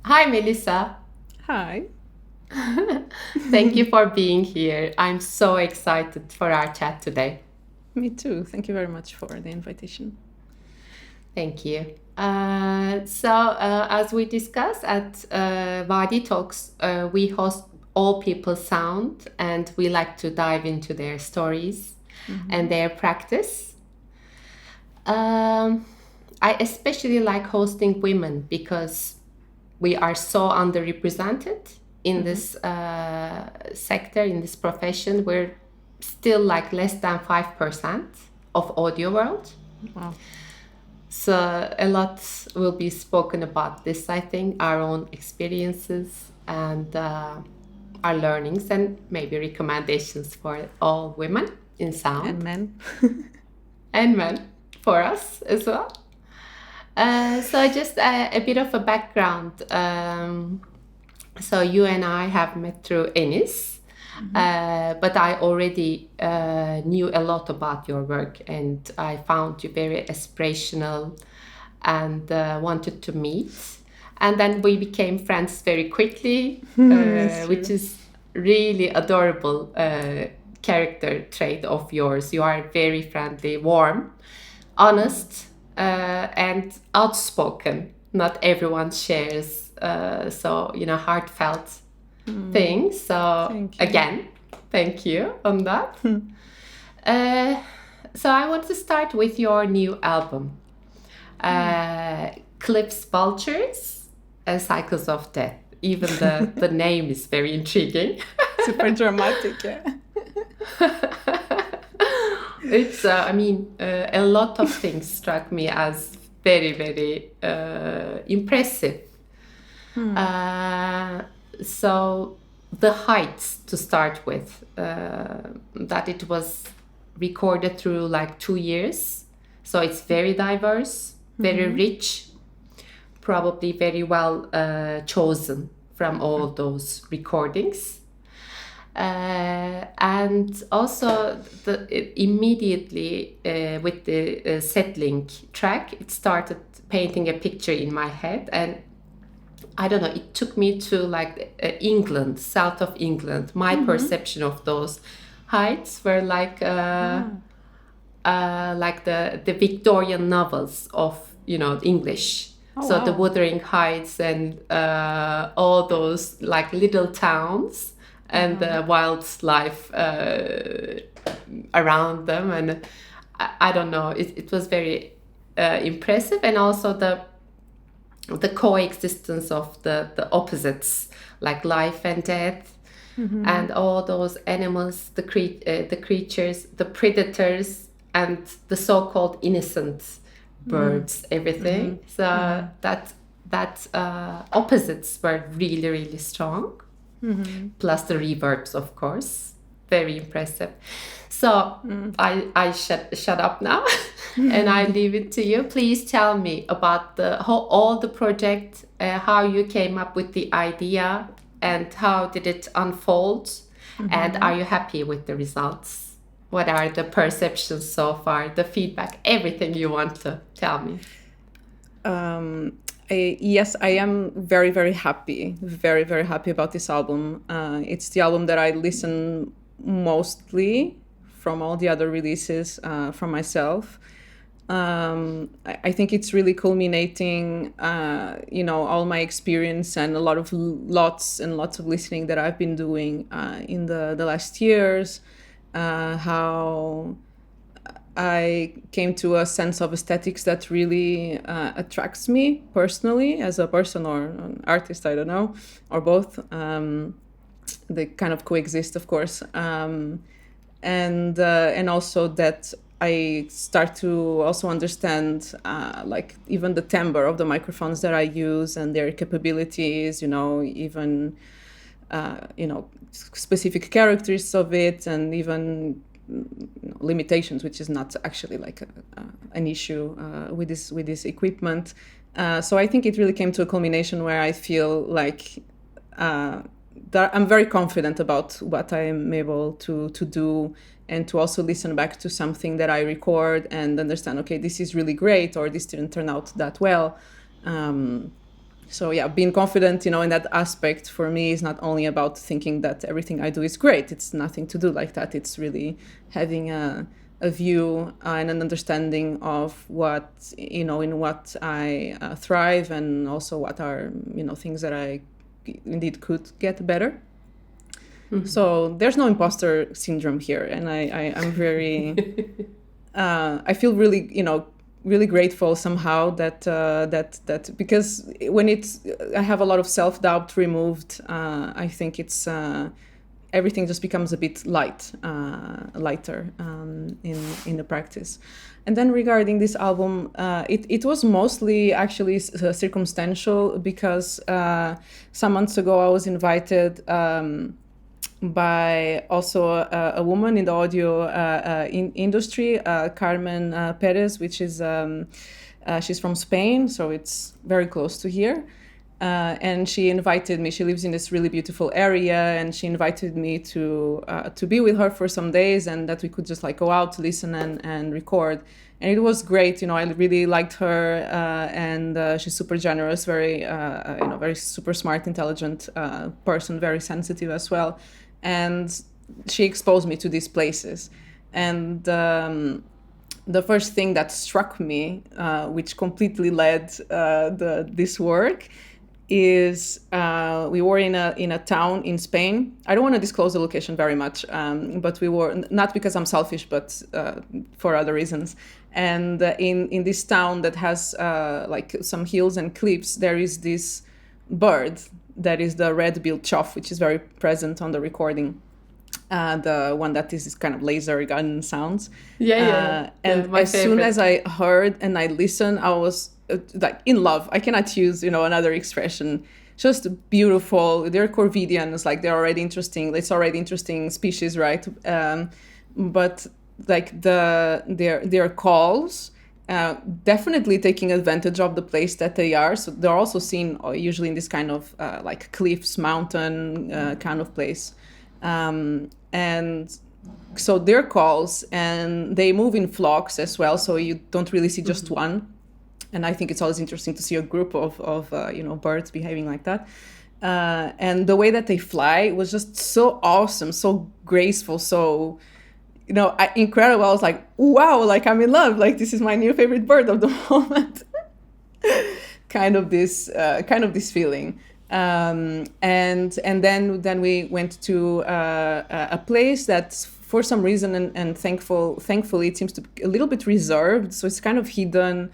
Hi, Melissa. Hi, Thank you for being here. I'm so excited for our chat today. me too. Thank you very much for the invitation. Thank you. As we discussed at Vadi Talks, we host all people sound and we like to dive into their stories and their practice. Um, I especially like hosting women because we are so underrepresented in this sector, in this profession. We're still like less than 5% of audio world. Wow. So a lot will be spoken about this, I think, our own experiences and our learnings and maybe recommendations for all women in And sound men. and men for us as well. So just a bit of a background. So you and I have met through Ennis, but I already knew a lot about your work, and I found you very aspirational, and wanted to meet. And then we became friends very quickly, It's which true. is really adorable character trait of yours. You are very friendly, warm, honest, and outspoken. Not everyone shares heartfelt things. So Thank you. again, thank you on that. Uh, so I want to start with your new album, uh, Cliff's Vultures Cycles of Death. Even the name is very intriguing. Super dramatic, yeah. A lot of things struck me as very, very impressive. Uh, so the heights to start with, that it was recorded through like 2 years. So it's very diverse, very rich, probably very well chosen from all those recordings. And also immediately with the settling track, it started painting a picture in my head. And I don't know, it took me to like England, south of England. My perception of those heights were like the Victorian novels of, English. Oh, So the wow. Wuthering Heights and all those like little towns and the wildlife around them. And I don't know, it was very impressive. And also the coexistence of the opposites, like life and death, and all those animals, the creatures, the predators, and the so-called innocent birds, everything. So that opposites were really, really strong. Plus the reverbs, of course, very impressive. So I shut up now, and I leave it to you. Please tell me about all the project, how you came up with the idea, and how did it unfold, and are you happy with the results? What are the perceptions so far, the feedback, everything you want to tell me? Yes, I am very, very happy. Very, very happy about this album. It's the album that I listen mostly from all the other releases from myself. I think it's really culminating, all my experience and a lot of lots and lots of listening that I've been doing in the last years. How I came to a sense of aesthetics that really attracts me personally as a person or an artist, I don't know, or both. They kind of coexist, of course. And also that I start to also understand like even the timbre of the microphones that I use and their capabilities, even specific characteristics of it, and even limitations, which is not actually like an issue with this equipment. So I think it really came to a culmination where I feel like that I'm very confident about what I am able to do, and to also listen back to something that I record and understand, okay, this is really great, or this didn't turn out that well. So yeah, being confident, in that aspect for me is not only about thinking that everything I do is great. It's nothing to do like that. It's really having a view and an understanding of what, in what I thrive, and also what are, things that I indeed could get better. So there's no imposter syndrome here. And I'm very, I feel really, really grateful somehow that because when I have a lot of self-doubt removed, I think it's everything just becomes a bit lighter in the practice. And then regarding this album, it was mostly actually circumstantial, because some months ago I was invited by also a woman in the audio industry, Carmen Perez, which is she's from Spain, so it's very close to here. And she invited me. She lives in this really beautiful area, and she invited me to be with her for some days, and that we could just like go out to listen and record. And it was great. I really liked her, and she's super generous, very very super smart, intelligent person, very sensitive as well. And she exposed me to these places. And the first thing that struck me, which completely led this work, is we were in a town in Spain. I don't want to disclose the location very much, but we were, not because I'm selfish, but for other reasons. And in this town that has like some hills and cliffs, there is this bird that is the red-billed chough, which is very present on the recording. The one that is this kind of laser gun sounds. And as soon as I heard and I listened, I was like in love. I cannot use another expression. Just beautiful. They're Corvidians, like they're already interesting. It's already interesting species, right? But like their calls, definitely taking advantage of the place that they are. So they're also seen usually in this kind of like cliffs, mountain kind of place. And so their calls, and they move in flocks as well, so you don't really see just one. And I think it's always interesting to see a group of birds behaving like that. And the way that they fly was just so awesome, so graceful, so incredible. I was like, wow, like I'm in love, like this is my new favorite bird of the moment. kind of this feeling. And then we went to a place that for some reason, and thankfully it seems to be a little bit reserved, so it's kind of hidden.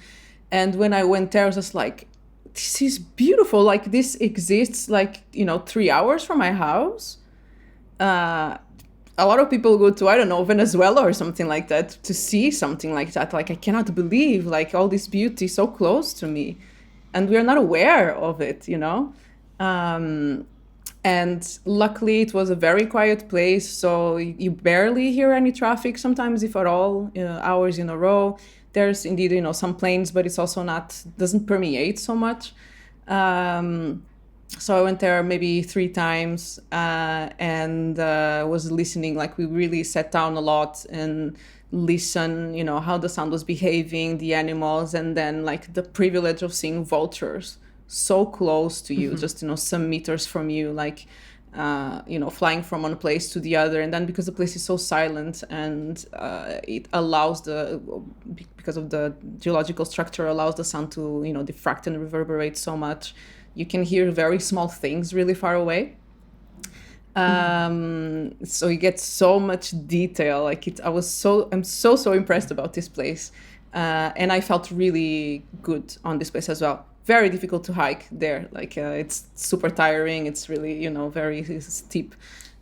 And when I went there, I was just like, this is beautiful, like this exists like 3 hours from my house. A lot of people go to, I don't know, Venezuela or something like that to see something like that. Like, I cannot believe like all this beauty so close to me, and we are not aware of it, and luckily it was a very quiet place, so you barely hear any traffic sometimes, if at all, hours in a row. There's indeed, some planes, but it's also doesn't permeate so much. So I went there maybe 3 times, and was listening. Like, we really sat down a lot and listen, how the sound was behaving, the animals, and then like the privilege of seeing vultures so close to you, just some meters from you, like flying from one place to the other. And then because the place is so silent, and it allows because of the geological structure, allows the sound to diffract and reverberate so much, you can hear very small things really far away. So you get so much detail. Like I'm so impressed about this place, and I felt really good on this place as well. Very difficult to hike there. Like it's super tiring. It's really very steep.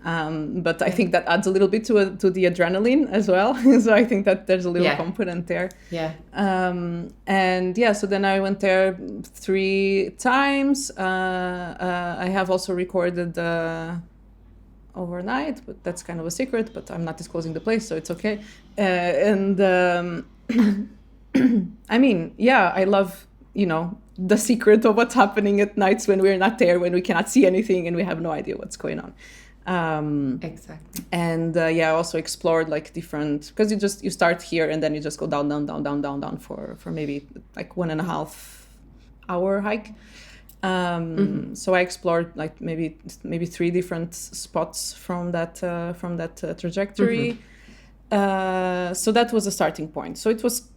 But I think that adds a little bit to the adrenaline as well. So I think that there's a little component there. Yeah. And yeah, so then I went there 3 times. I have also recorded overnight, but that's kind of a secret, but I'm not disclosing the place, so it's okay. I mean, yeah, I love, the secret of what's happening at nights when we're not there, when we cannot see anything and we have no idea what's going on. Exactly. And I also explored like different, because you start here and then you just go down for maybe like 1.5 hour hike. So I explored like maybe 3 different spots from that trajectory. So that was a starting point. So it was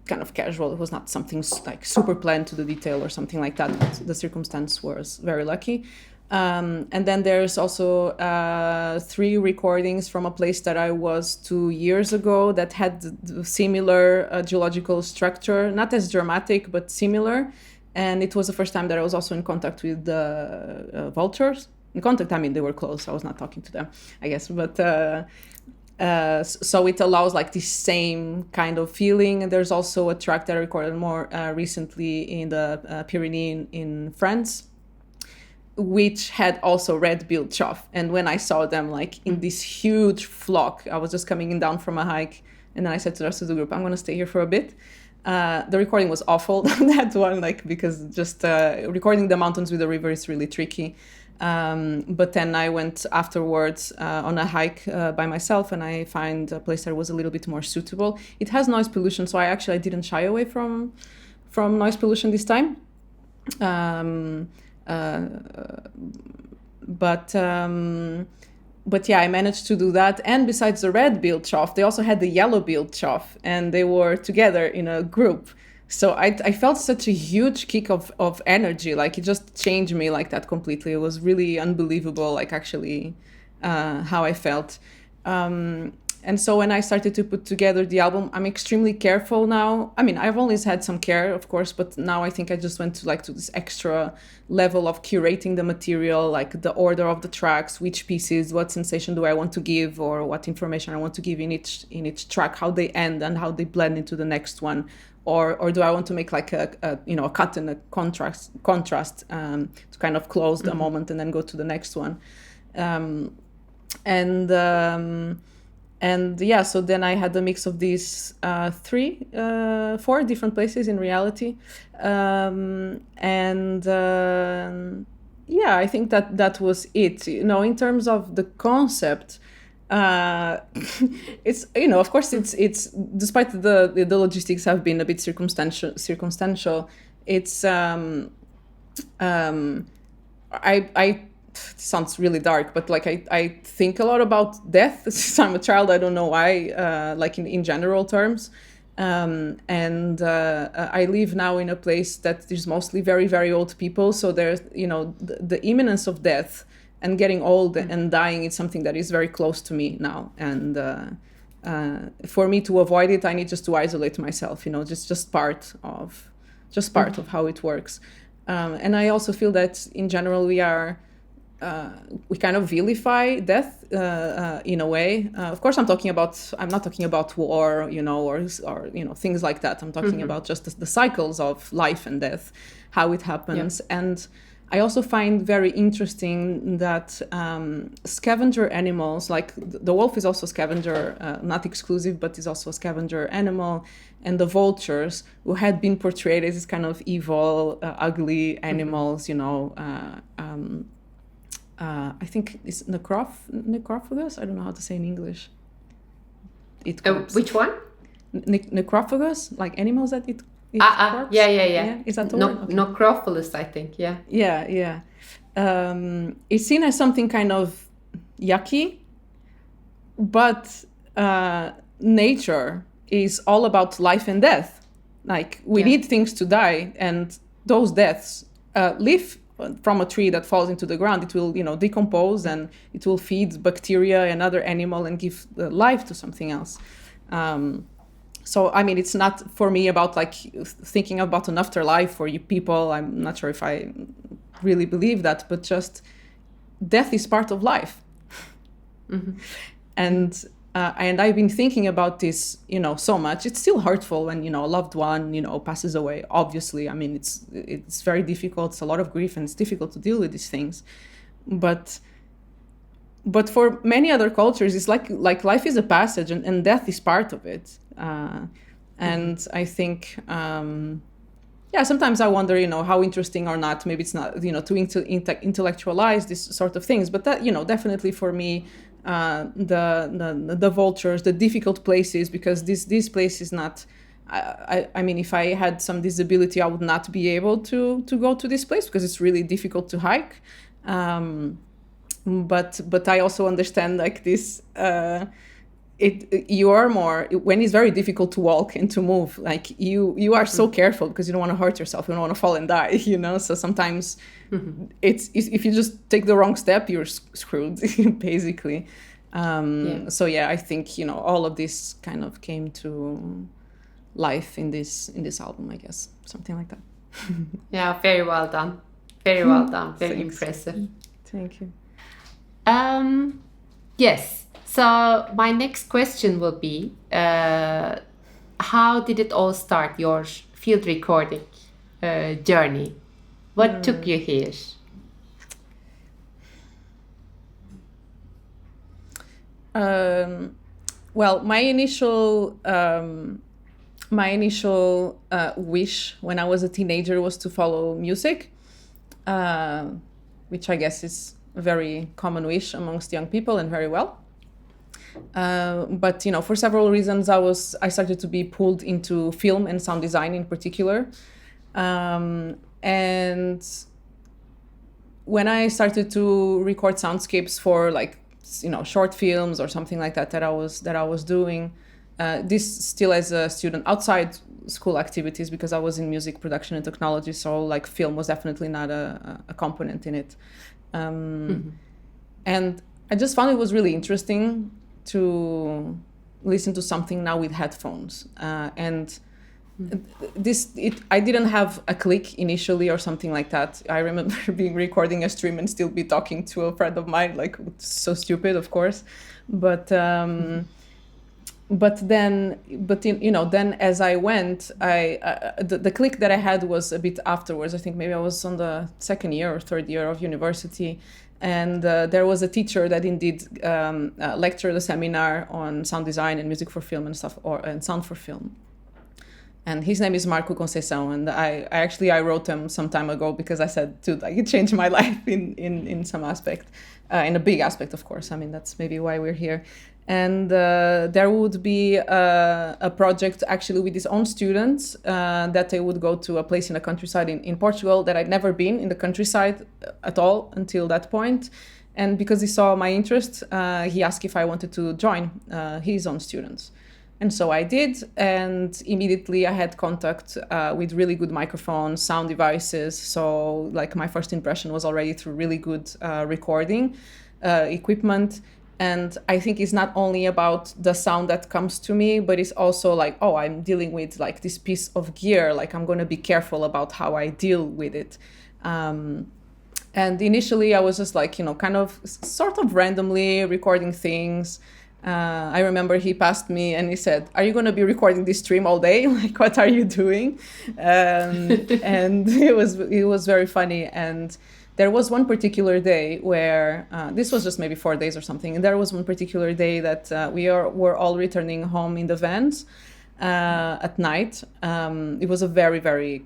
kind of casual. It was not something like super planned to the detail or something like that, but the circumstance was very lucky. And then there's also 3 recordings from a place that I was 2 years ago that had the similar geological structure, not as dramatic, but similar. And it was the first time that I was also in contact with the vultures. In contact, I mean, they were close. I was not talking to them, I guess. But so it allows like this same kind of feeling. And there's also a track that I recorded more recently in the Pyrenees in France, which had also red-billed chough. And when I saw them like in this huge flock, I was just coming down from a hike, and then I said to the rest of the group, I'm going to stay here for a bit. The recording was awful, that one, like, because just recording the mountains with the river is really tricky. But then I went afterwards on a hike by myself, and I find a place that was a little bit more suitable. It has noise pollution, so I didn't shy away from noise pollution this time. But yeah, I managed to do that. And besides the red-billed chough, they also had the yellow-billed chough, and they were together in a group. So I felt such a huge kick of energy. Like, it just changed me like that completely. It was really unbelievable, like, actually, how I felt. And so when I started to put together the album, I'm extremely careful now. I mean, I've always had some care, of course, but now I think I just went to this extra level of curating the material, like the order of the tracks, which pieces, what sensation do I want to give, or what information I want to give in each track, how they end and how they blend into the next one. Or do I want to make like a cut and a contrast to kind of close the moment and then go to the next one. And yeah, so then I had a mix of these 4 different places in reality. Yeah, I think that was it. In terms of the concept, it's, of course, it's despite the logistics have been a bit circumstantial. It's it sounds really dark, but like I think a lot about death since I'm a child. I don't know why, like in general terms. I live now in a place that is mostly very, very old people. So there's, the imminence of death and getting old and dying is something that is very close to me now. And for me to avoid it, I need just to isolate myself, just part of how it works. And I also feel that in general, we kind of vilify death in a way. Of course, I'm not talking about war, or things like that. I'm talking about just the cycles of life and death, how it happens. Yeah. And I also find very interesting that scavenger animals, like the wolf is also a scavenger, not exclusive, but is also a scavenger animal. And the vultures, who had been portrayed as this kind of evil, ugly animals, I think it's necrophagus. I don't know how to say in English. Which one? Necrophagus, like animals that eat corpse. Yeah. Is that the word? Okay. Necrophilus, I think. Yeah. Yeah. It's seen as something kind of yucky, but nature is all about life and death. Like, we need things to die, and those deaths live from a tree that falls into the ground. It will, decompose, and it will feed bacteria and other animal and give life to something else. So, I mean, it's not for me about like thinking about an afterlife for you people. I'm not sure if I really believe that, but just death is part of life. And I've been thinking about this, so much. It's still hurtful when, a loved one, passes away. Obviously, I mean, it's very difficult. It's a lot of grief, and it's difficult to deal with these things. But for many other cultures, it's like life is a passage, and death is part of it. And I think, sometimes I wonder, how interesting or not. Maybe it's not, to intellectualize these sort of things. But that, definitely for me, the vultures, the difficult places, because this place is not I mean, if I had some disability, I would not be able to go to this place because it's really difficult to hike. But I also understand like this. You are more when it's very difficult to walk and to move. Like you are so careful because you don't want to hurt yourself. You don't want to fall and die. You know. So sometimes it's if you just take the wrong step, you're screwed basically. So yeah, I think all of this kind of came to life in this album, I guess, something like that. Yeah, very well done. Very well done. Very impressive. Thank you. Yes. So my next question will be, how did it all start, your field recording journey? What took you here? Well, my initial wish when I was a teenager was to follow music, which I guess is a very common wish amongst young people, and very well. But for several reasons, I started to be pulled into film and sound design in particular, and when I started to record soundscapes for like short films or something like that I was doing, this still as a student outside school activities, because I was in music production and technology, so like film was definitely not a component in it. And I just found it was really interesting to listen to something now with headphones, and I didn't have a click initially or something like that. I remember being recording a stream and still be talking to a friend of mine, like so stupid, of course, but then as I went, the click that I had was a bit afterwards. I think maybe I was on the second year or third year of university, and there was a teacher that indeed lectured a seminar on sound design and music for film and stuff, and sound for film. And his name is Marco Conceição, and I wrote him some time ago because I said, dude, like, it changed my life in some aspect, in a big aspect, of course. I mean, that's maybe why we're here. And there would be a project actually with his own students that they would go to a place in the countryside in Portugal that I'd never been in the countryside at all until that point. And because he saw my interest, he asked if I wanted to join his own students. And so I did, and immediately I had contact with really good microphones, sound devices. So like my first impression was already through really good recording equipment. And I think it's not only about the sound that comes to me, but it's also like, oh, I'm dealing with like this piece of gear, like I'm going to be careful about how I deal with it. And initially I was just like, kind of sort of randomly recording things. I remember he passed me and he said, are you going to be recording this stream all day? Like, what are you doing? And it was very funny. And there was one particular day where, this was just maybe 4 days or something, and there was one particular day that were all returning home in the vans at night. It was a very, very,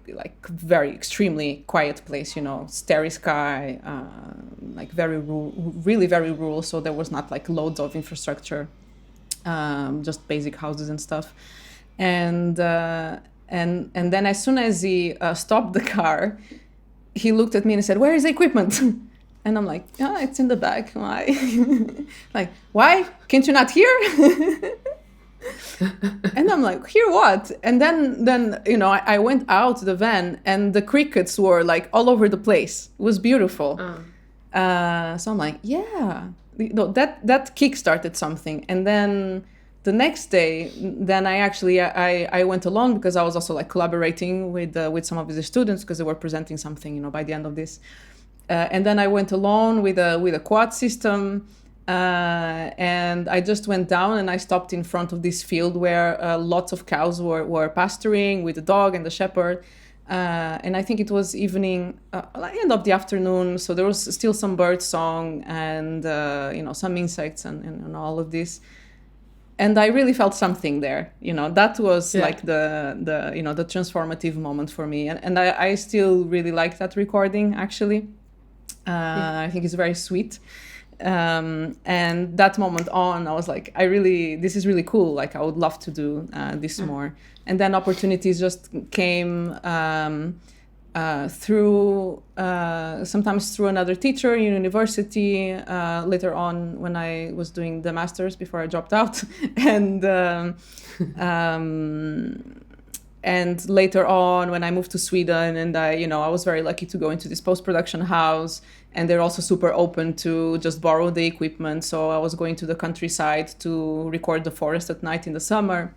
very extremely quiet place, starry sky, like really very rural, so there was not like loads of infrastructure, just basic houses and stuff. And then as soon as he stopped the car, he looked at me and said, where is the equipment? And I'm like, it's in the back. Why? Like, why? Can't you not hear? And I'm like, hear what? And then I went out the van and the crickets were like all over the place. It was beautiful. So I'm like, yeah, that kick-started something. And then the next day, then I went along because I was also like collaborating with some of the students because they were presenting something, by the end of this. And then I went alone with a quad system, and I just went down and I stopped in front of this field where lots of cows were pasturing with the dog and the shepherd. And I think it was evening, end of the afternoon, so there was still some bird song and some insects and all of this. And I really felt something there, that was like the transformative moment for me. And I still really like that recording, actually. I think it's very sweet. And that moment on, I was like, this is really cool. Like, I would love to do this more. And then opportunities just came sometimes through another teacher in university, later on when I was doing the master's before I dropped out. And later on, when I moved to Sweden, and I was very lucky to go into this post-production house, and they're also super open to just borrow the equipment. So I was going to the countryside to record the forest at night in the summer.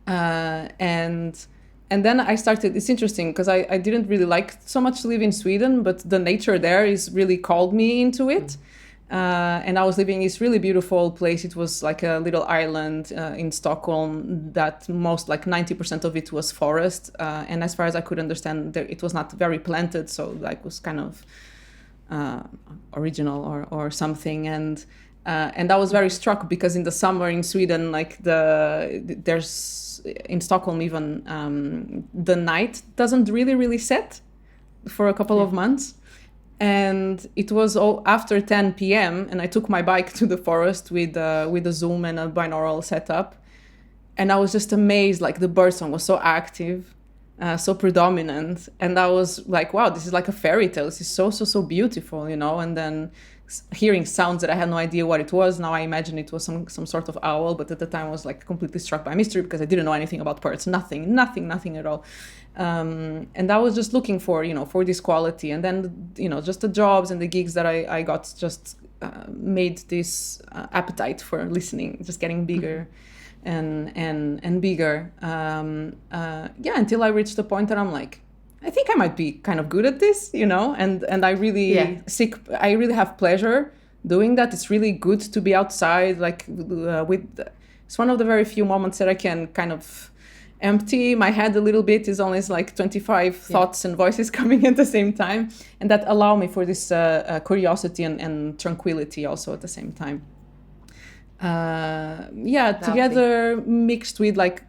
And then I started, it's interesting because I didn't really like so much to live in Sweden, but the nature there is really called me into it. And I was living in this really beautiful place. It was like a little island in Stockholm that like 90% of it was forest. And as far as I could understand, it was not very planted. So like was kind of original or something. And I was very struck because in the summer in Sweden, like there's in Stockholm even the night doesn't really set for a couple of months. And it was after 10 p.m. and I took my bike to the forest with a Zoom and a binaural setup. And I was just amazed, like the birdsong was so active, so predominant. And I was like, wow, this is like a fairy tale. This is so beautiful, And then hearing sounds that I had no idea what it was. Now I imagine it was some sort of owl, but at the time I was like completely struck by mystery because I didn't know anything about birds, nothing at all. And I was just looking for this quality. And then, just the jobs and the gigs that I got just made this appetite for listening, just getting bigger and bigger. Until I reached the point that I'm like, I think I might be kind of good at this, and I really I really have pleasure doing that. It's really good to be outside, like it's one of the very few moments that I can kind of empty my head a little bit. Is always like 25 thoughts and voices coming at the same time, and that allow me for this curiosity and tranquility also at the same time. Together mixed with like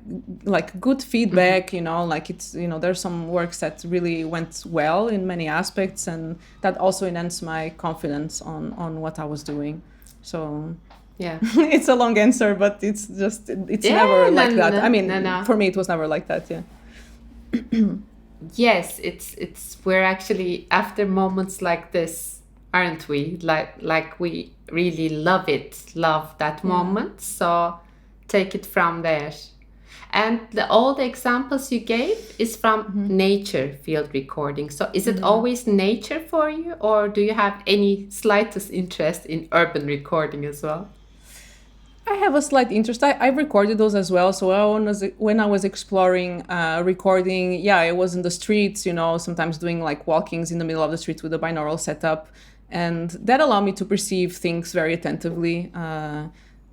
good feedback, like it's, there's some works that really went well in many aspects, and that also enhanced my confidence on what I was doing. So it's a long answer, but it's never like that. I mean, for me it was never like that. Yes, it's we're actually after moments like this, aren't we? Like we really love that moment. So take it from there. And all the examples you gave is from nature field recording. So is it always nature for you, or do you have any slightest interest in urban recording as well? I have a slight interest. I've recorded those as well. So when I was exploring recording, I was in the streets, sometimes doing like walkings in the middle of the street with a binaural setup. And that allowed me to perceive things very attentively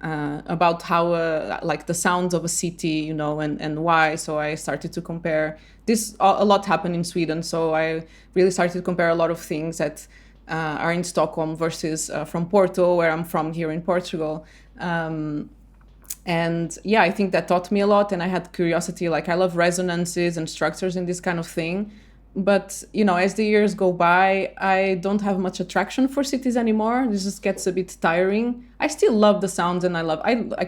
about how, like the sounds of a city, and why. So I started to compare this. A lot happened in Sweden. So I really started to compare a lot of things that are in Stockholm versus from Porto, where I'm from here in Portugal. And I think that taught me a lot. And I had curiosity, like I love resonances and structures and this kind of thing. But, as the years go by, I don't have much attraction for cities anymore. This just gets a bit tiring. I still love the sounds, and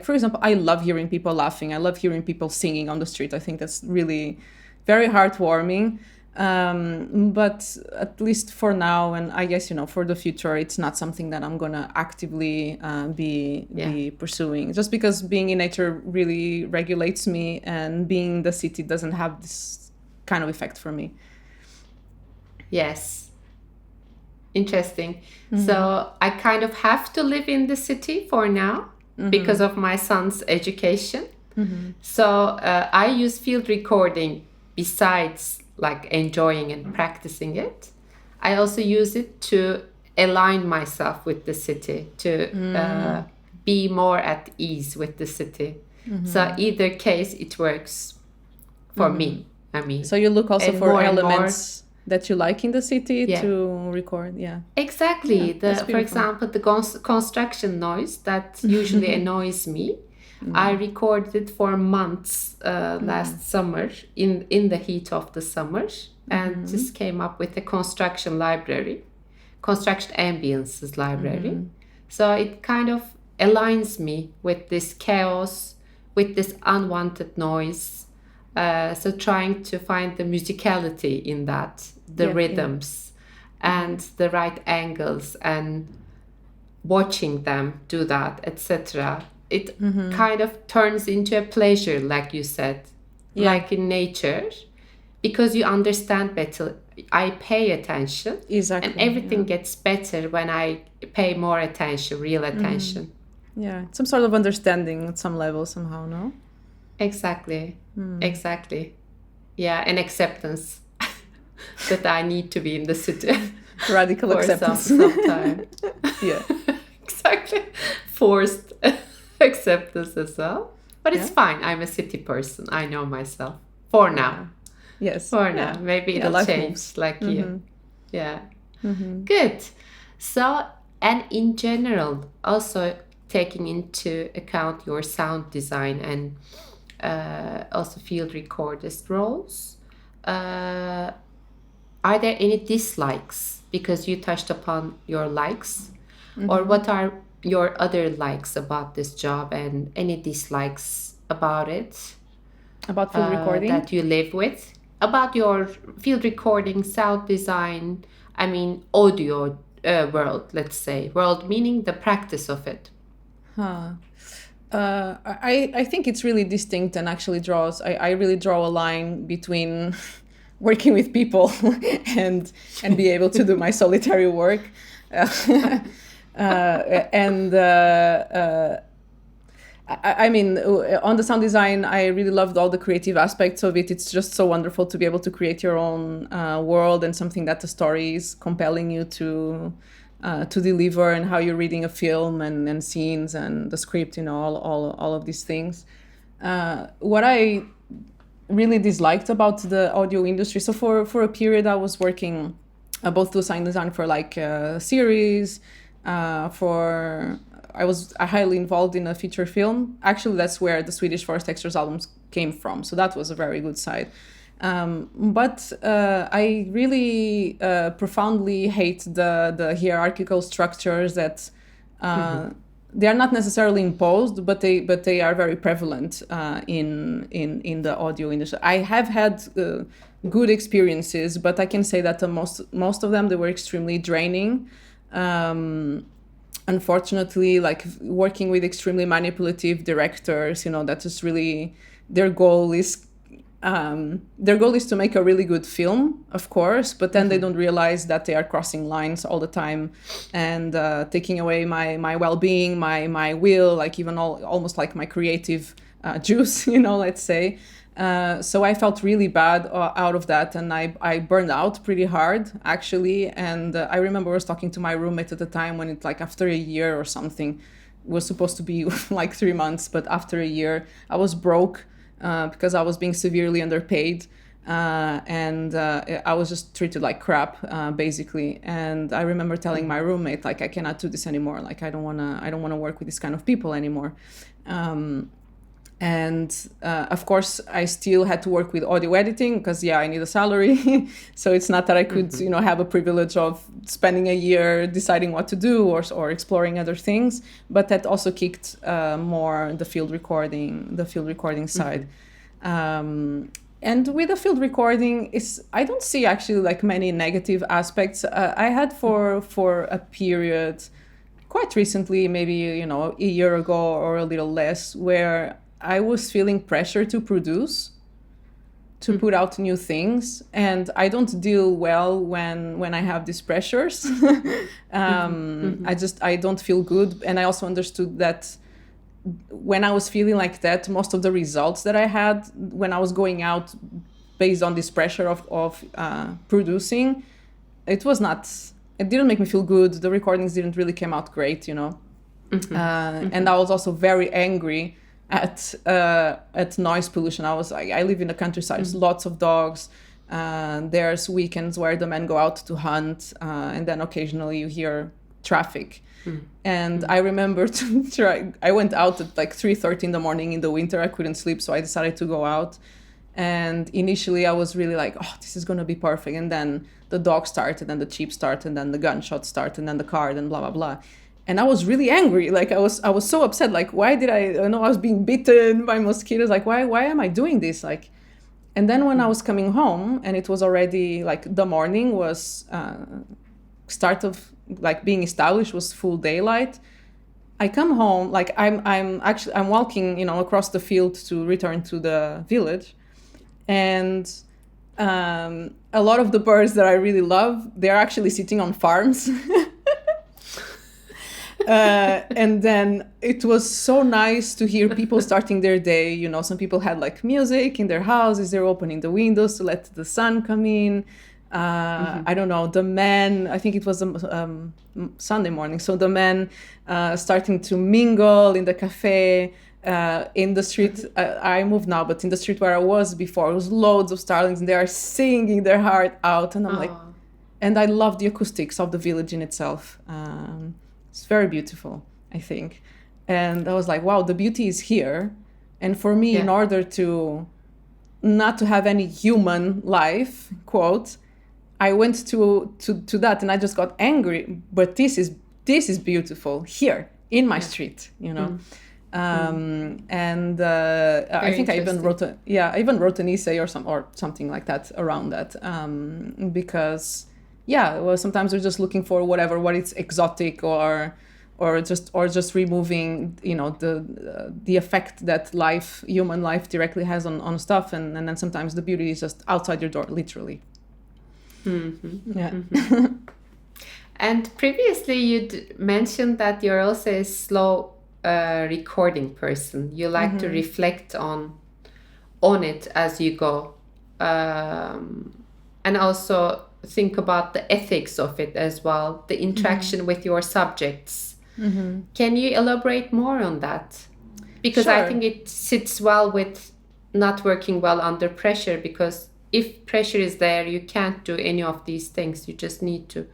for example, I love hearing people laughing. I love hearing people singing on the street. I think that's really very heartwarming. But at least for now, and I guess, for the future, it's not something that I'm going to actively be pursuing. Just because being in nature really regulates me, and being in the city doesn't have this kind of effect for me. Yes. Interesting. So I kind of have to live in the city for now because of my son's education. So I use field recording besides like enjoying and practicing it. I also use it to align myself with the city, to be more at ease with the city. So either case, it works for me. I mean, so you look also for elements that you like in the city to record. Exactly. For example, the construction noise that usually annoys me. I recorded it for months last summer in the heat of the summer, and just came up with a construction ambiences library. So it kind of aligns me with this chaos, with this unwanted noise. So trying to find the musicality in that, the Yeah, yeah. rhythms and the right angles, and watching them do that, etc. It kind of turns into a pleasure, like you said, Yeah. like in nature, because you understand better. I pay attention, Exactly. and everything gets better when I pay more attention, real attention. Yeah, some sort of understanding at some level somehow, no? Exactly. Exactly. Yeah, and acceptance that I need to be in the city Radical for acceptance. some time. Yeah. Exactly. Forced acceptance as well. But it's Yeah. fine. I'm a city person. I know myself. For now. Yes. For Yeah. now. Maybe Yeah, it'll life change moves. like you. Yeah. Good. So, and in general, also taking into account your sound design and also field recordist roles, are there any dislikes? Because you touched upon your likes, or what are your other likes about this job, and any dislikes about it About field recording? that you live with? About your field recording, sound design, I mean, audio world, let's say. World meaning the practice of it. I think it's really distinct and actually I really draw a line between working with people and be able to do my solitary work. I mean, on the sound design, I really loved all the creative aspects of it. It's just so wonderful to be able to create your own world and something that the story is compelling you to deliver, and how you're reading a film and scenes and the script, all of these things. What I really disliked about the audio industry, so for a period I was working both to sound design for like a series, I was highly involved in a feature film. Actually, that's where the Swedish Forest Textures albums came from. So that was a very good side. But I really profoundly hate the hierarchical structures that they are not necessarily imposed, but they are very prevalent in the audio industry. I have had good experiences, but I can say that most of them, they were extremely draining. Unfortunately, like working with extremely manipulative directors, that just really their goal is to make a really good film, of course, but then they don't realize that they are crossing lines all the time and taking away my well-being, my will, like even almost like my creative juice, let's say. So I felt really bad out of that, and I burned out pretty hard, actually. And I remember I was talking to my roommate at the time when it, like, after a year or something, was supposed to be like 3 months, but after a year I was broke because I was being severely underpaid, and I was just treated like crap, basically. And I remember telling my roommate, like, I cannot do this anymore. Like, I don't wanna work with this kind of people anymore. Of course, I still had to work with audio editing because, I need a salary. So it's not that I could, have a privilege of spending a year deciding what to do or exploring other things. But that also kicked more the field recording side. And with the field recording, I don't see actually like many negative aspects. I had for a period, quite recently, maybe a year ago or a little less, where I was feeling pressure to produce, to put out new things, and I don't deal well when I have these pressures. I don't feel good, and I also understood that when I was feeling like that, most of the results that I had when I was going out based on this pressure of producing, it didn't make me feel good. The recordings didn't really come out great, and I was also very angry at noise pollution. I was like, I live in the countryside. There's lots of dogs. There's weekends where the men go out to hunt, and then occasionally you hear traffic. And I remember I went out at like 3:30 in the morning in the winter. I couldn't sleep, so I decided to go out. And initially I was really like, oh, this is going to be perfect. And then the dog started, and the jeep started, and then the gunshot started, and then the car, and blah, blah, blah. And I was really angry. Like I was so upset. Like, why did I know I was being bitten by mosquitoes? Like, why am I doing this? Like, and then when I was coming home and it was already like the morning was start of like being established, was full daylight. I come home, like I'm walking, you know, across the field to return to the village, and a lot of the birds that I really love, they're actually sitting on farms. And then it was so nice to hear people starting their day. You know, some people had like music in their houses. They're opening the windows to let the sun come in. I don't know, the men, I think it was Sunday morning. So the men starting to mingle in the cafe, in the street. I moved now, but in the street where I was before, it was loads of starlings and they are singing their heart out. And I'm like, and I love the acoustics of the village in itself. It's very beautiful, I think. And I was like, wow, the beauty is here. And for me, in order to not to have any human life, quote, I went to that and I just got angry. But this is beautiful here in my street, you know. And I think I even wrote an essay or something like that around that, because well, sometimes we're just looking for what is exotic or just removing, you know, the effect that human life directly has on stuff, and then sometimes the beauty is just outside your door, literally. And previously you'd mentioned that you're also a slow recording person. You like to reflect on it as you go, and also think about the ethics of it as well, the interaction with your subjects. Can you elaborate more on that? Because I think it sits well with not working well under pressure, because if pressure is there, you can't do any of these things. You just need to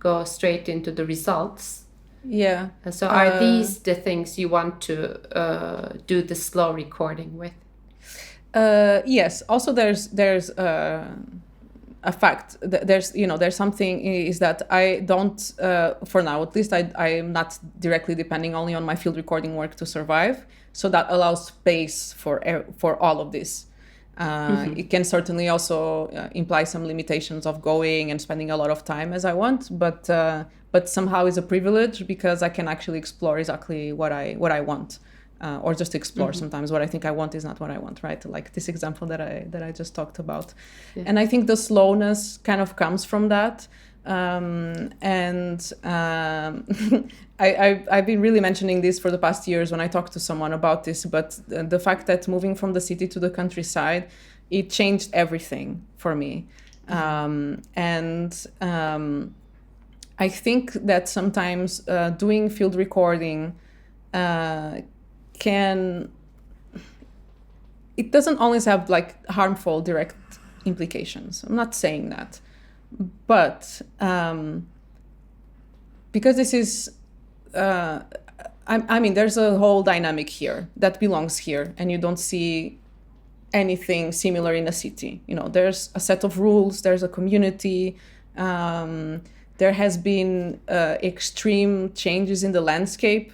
go straight into the results. Yeah. So are these the things you want to do the slow recording with? Yes. Also, there's a fact. There's something is that I don't, for now at least, I am not directly depending only on my field recording work to survive. So that allows space for all of this. It can certainly also imply some limitations of going and spending a lot of time as I want, but somehow is a privilege because I can actually explore exactly what I want, or just explore. Sometimes what I think I want is not what I want, right? Like this example that I just talked about. And I think the slowness kind of comes from that. I've been really mentioning this for the past years when I talk to someone about this, but the fact that moving from the city to the countryside, it changed everything for me. I think that sometimes doing field recording it doesn't always have like harmful direct implications. I'm not saying that. But because this is, I mean, there's a whole dynamic here that belongs here, and you don't see anything similar in a city. You know, there's a set of rules, there's a community, there has been extreme changes in the landscape,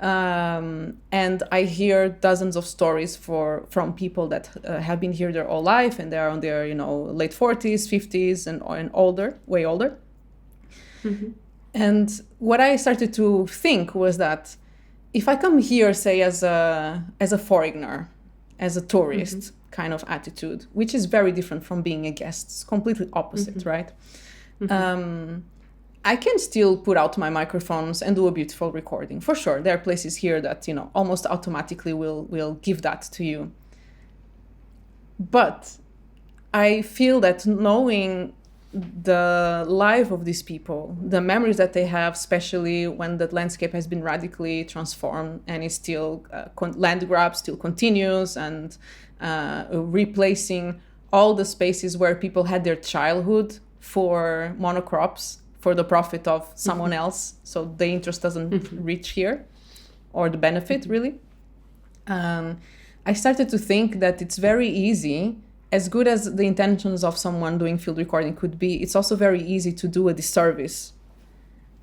and I hear dozens of stories from people that have been here their whole life, and they're on their, you know, late 40s, 50s, and older, way older. And what I started to think was that if I come here, say as a foreigner, as a tourist kind of attitude, which is very different from being a guest, it's completely opposite, right? I can still put out my microphones and do a beautiful recording. For sure, there are places here that, you know, almost automatically will give that to you. But I feel that knowing the life of these people, the memories that they have, especially when the landscape has been radically transformed and is still land grab still continues, and replacing all the spaces where people had their childhood for monocrops for the profit of someone else, so the interest doesn't reach here, or the benefit really. I started to think that it's very easy, as good as the intentions of someone doing field recording could be, it's also very easy to do a disservice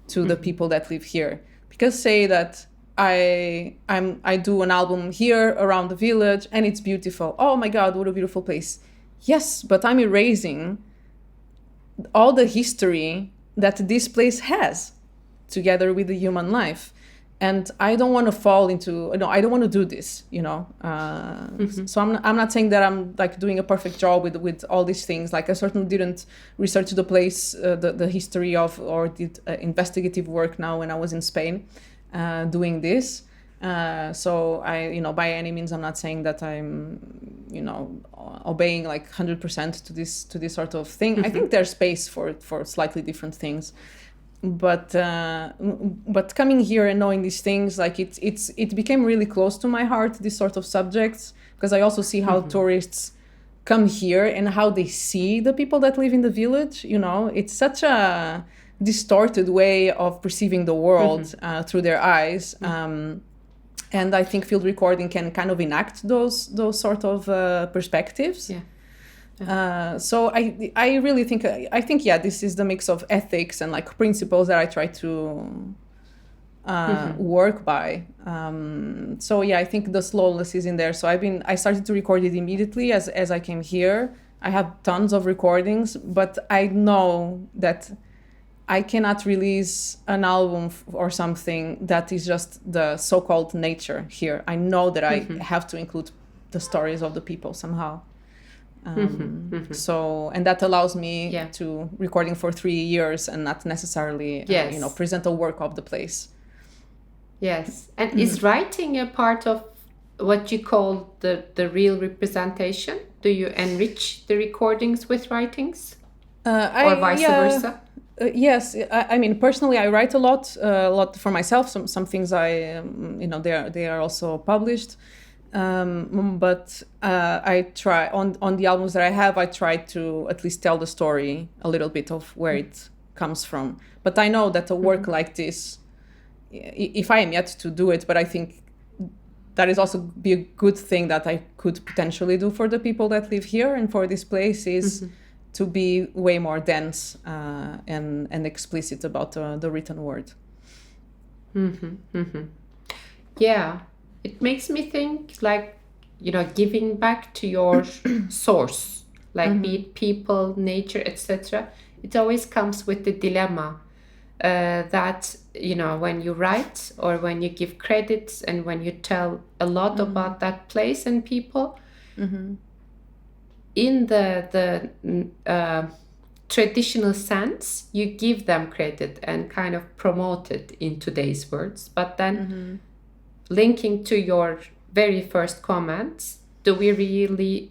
to the people that live here. because say that I do an album here around the village and it's beautiful. Oh my God, what a beautiful place. Yes, but I'm erasing all the history that this place has together with the human life. And I don't want to fall into, I don't want to do this, So I'm not saying that I'm like doing a perfect job with all these things. Like I certainly didn't research the place, the history of, or did investigative work now when I was in Spain doing this. So I, by any means, I'm not saying that I'm, obeying like 100% to this sort of thing. I think there's space for slightly different things. But coming here and knowing these things, like it became really close to my heart, these sort of subjects, because I also see how tourists come here and how they see the people that live in the village. It's such a distorted way of perceiving the world through their eyes. And I think field recording can kind of enact those sort of perspectives. Yeah. So I really think this is the mix of ethics and like principles that I try to work by. So I think the slowness is in there. So I started to record it immediately as I came here. I have tons of recordings, but I know that I cannot release an album or something that is just the so-called nature here. I know that I have to include the stories of the people somehow. So, and that allows me to recording for 3 years and not necessarily, present a work of the place. Yes. And is writing a part of what you call the real representation? Do you enrich the recordings with writings? Or vice versa? Yes, I mean personally, I write a lot for myself. Some things I, they are also published. But I try on the albums that I have. I try to at least tell the story a little bit of where it comes from. But I know that a work like this, if I am yet to do it, but I think that is also be a good thing that I could potentially do for the people that live here and for this place is. To be way more dense and explicit about the written word. Yeah, it makes me think like, giving back to your source, like be it people, nature, etc. It always comes with the dilemma that, when you write or when you give credits and when you tell a lot about that place and people, in the traditional sense, you give them credit and kind of promote it in today's words. But then linking to your very first comments, do we really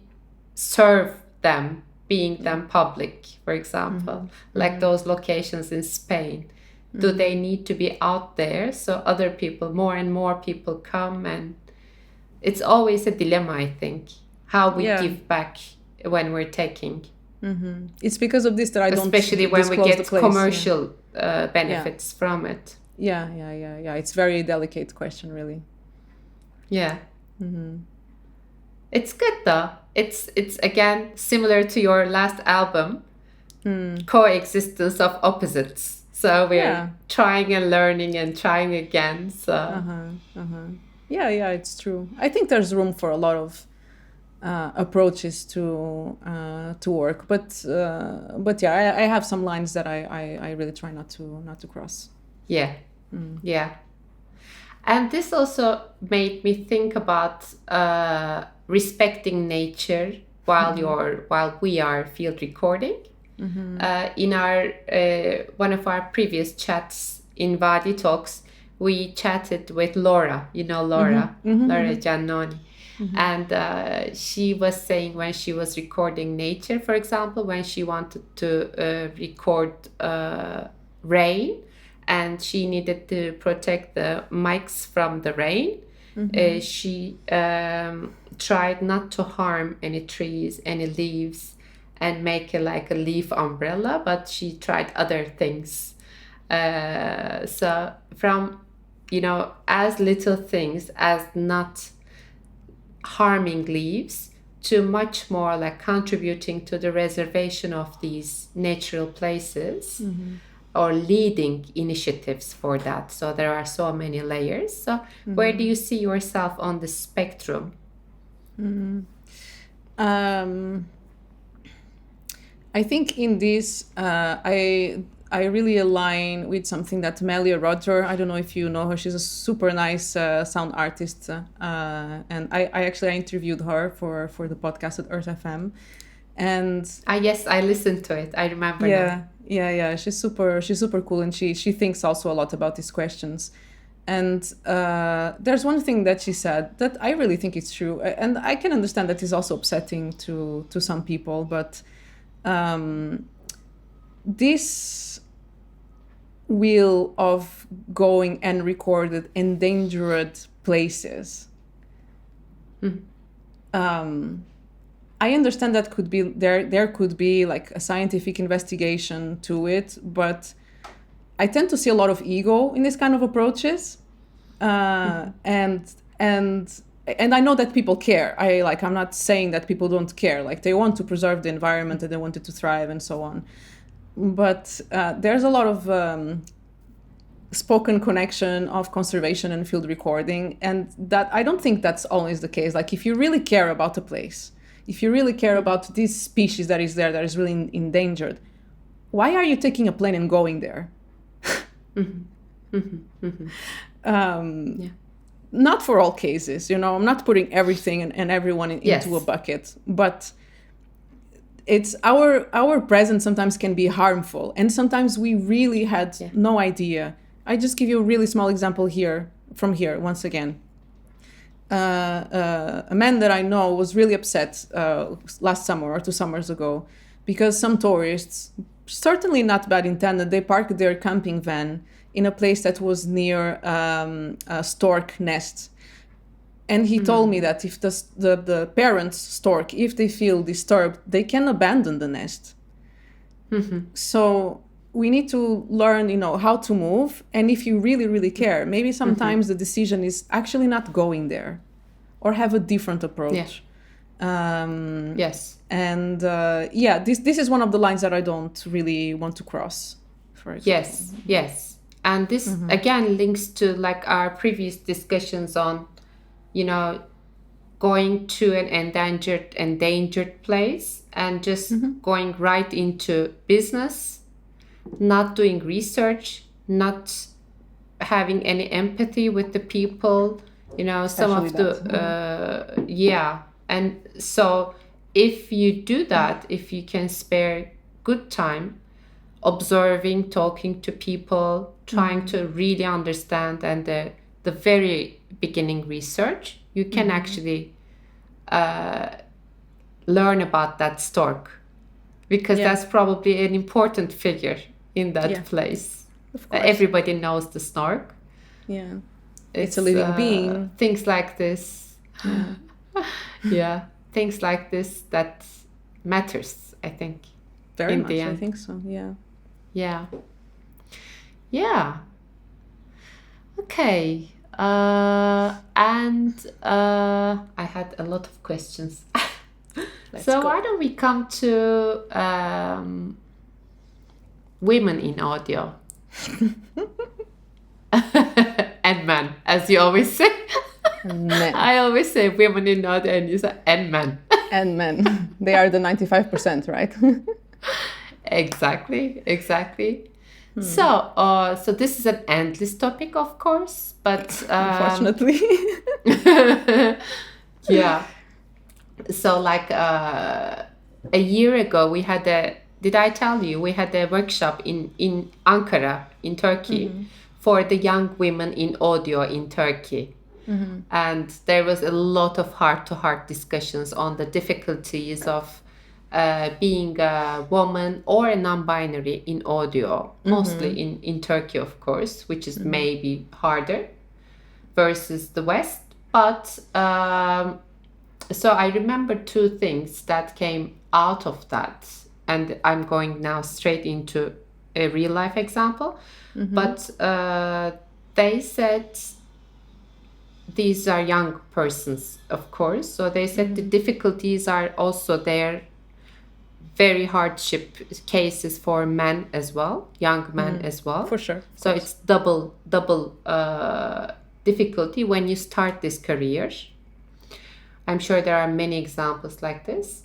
serve them, being them public, for example, like those locations in Spain? Do they need to be out there so other people, more and more people come? And it's always a dilemma, I think, how we give back when we're taking. It's because of this that I don't especially when we get commercial benefits from it. Yeah. It's very delicate question, really. Yeah. It's good though. It's again similar to your last album, coexistence of opposites. So we're trying and learning and trying again. So yeah, it's true. I think there's room for a lot of approaches to work, but I have some lines that I really try not to cross. Yeah. And this also made me think about respecting nature while we are field recording. In our one of our previous chats in Vadi Talks, we chatted with Laura. Laura Giannoni. And she was saying when she was recording nature, for example, when she wanted to record rain and she needed to protect the mics from the rain, she tried not to harm any trees, any leaves, and make like a leaf umbrella, but she tried other things. So from, as little things as not harming leaves to much more like contributing to the reservation of these natural places. or leading initiatives for that. So there are so many layers. So where do you see yourself on the spectrum? I think in this, I really align with something that Melia Roger, I don't know if you know her, she's a super nice sound artist. And I interviewed her for the podcast at Earth FM. And yes, I listened to it. I remember. Yeah. She's super cool, and she thinks also a lot about these questions. And there's one thing that she said that I really think is true, and I can understand that is also upsetting to some people, but this wheel of going and recorded endangered places. I understand that could be there could be like a scientific investigation to it, but I tend to see a lot of ego in this kind of approaches, and I know that people care. I'm not saying that people don't care. Like, they want to preserve the environment and they want it to thrive and so on. But there's a lot of spoken connection of conservation and field recording, and that I don't think that's always the case. Like, if you really care about a place, if you really care about this species that is there, that is really endangered, why are you taking a plane and going there? Not for all cases, I'm not putting everything and everyone into a bucket, but it's our presence sometimes can be harmful, and sometimes we really had no idea. I just give you a really small example from here once again. A man that I know was really upset last summer or 2 summers ago because some tourists, certainly not bad intended, they parked their camping van in a place that was near a stork nest. And he told me that if the parents stork, if they feel disturbed, they can abandon the nest. So we need to learn, how to move. And if you really, really care, maybe sometimes the decision is actually not going there, or have a different approach. Yes. And this is one of the lines that I don't really want to cross, for example. Yes. And this again links to like our previous discussions on, going to an endangered place and just going right into business, not doing research, not having any empathy with the people, some of the and so if you do that, if you can spare good time observing, talking to people, trying to really understand, and the very beginning research, you can actually learn about that stork, because that's probably an important figure in that place. Of course. Everybody knows the stork. Yeah, it's a living being. Things like this. Things like this that matters, I think. Very much, I think so. Okay. And I had a lot of questions. So why don't we come to women in audio? And men, as you always say. Men. I always say women in audio, and you say and men. And men. They are the 95%, right? Exactly. So this is an endless topic, of course, but unfortunately. So like a year ago we had did I tell you we had a workshop in Ankara in Turkey for the young women in audio in Turkey. And there was a lot of heart-to-heart discussions on the difficulties of being a woman or a non-binary in audio, mostly in Turkey, of course, which is maybe harder versus the West. But so I remember 2 things that came out of that, and I'm going now straight into a real life example. But they said, these are young persons, of course, so they said the difficulties are also there very hardship cases for men as well, young men as well. For sure. So it's double difficulty when you start this career. I'm sure there are many examples like this.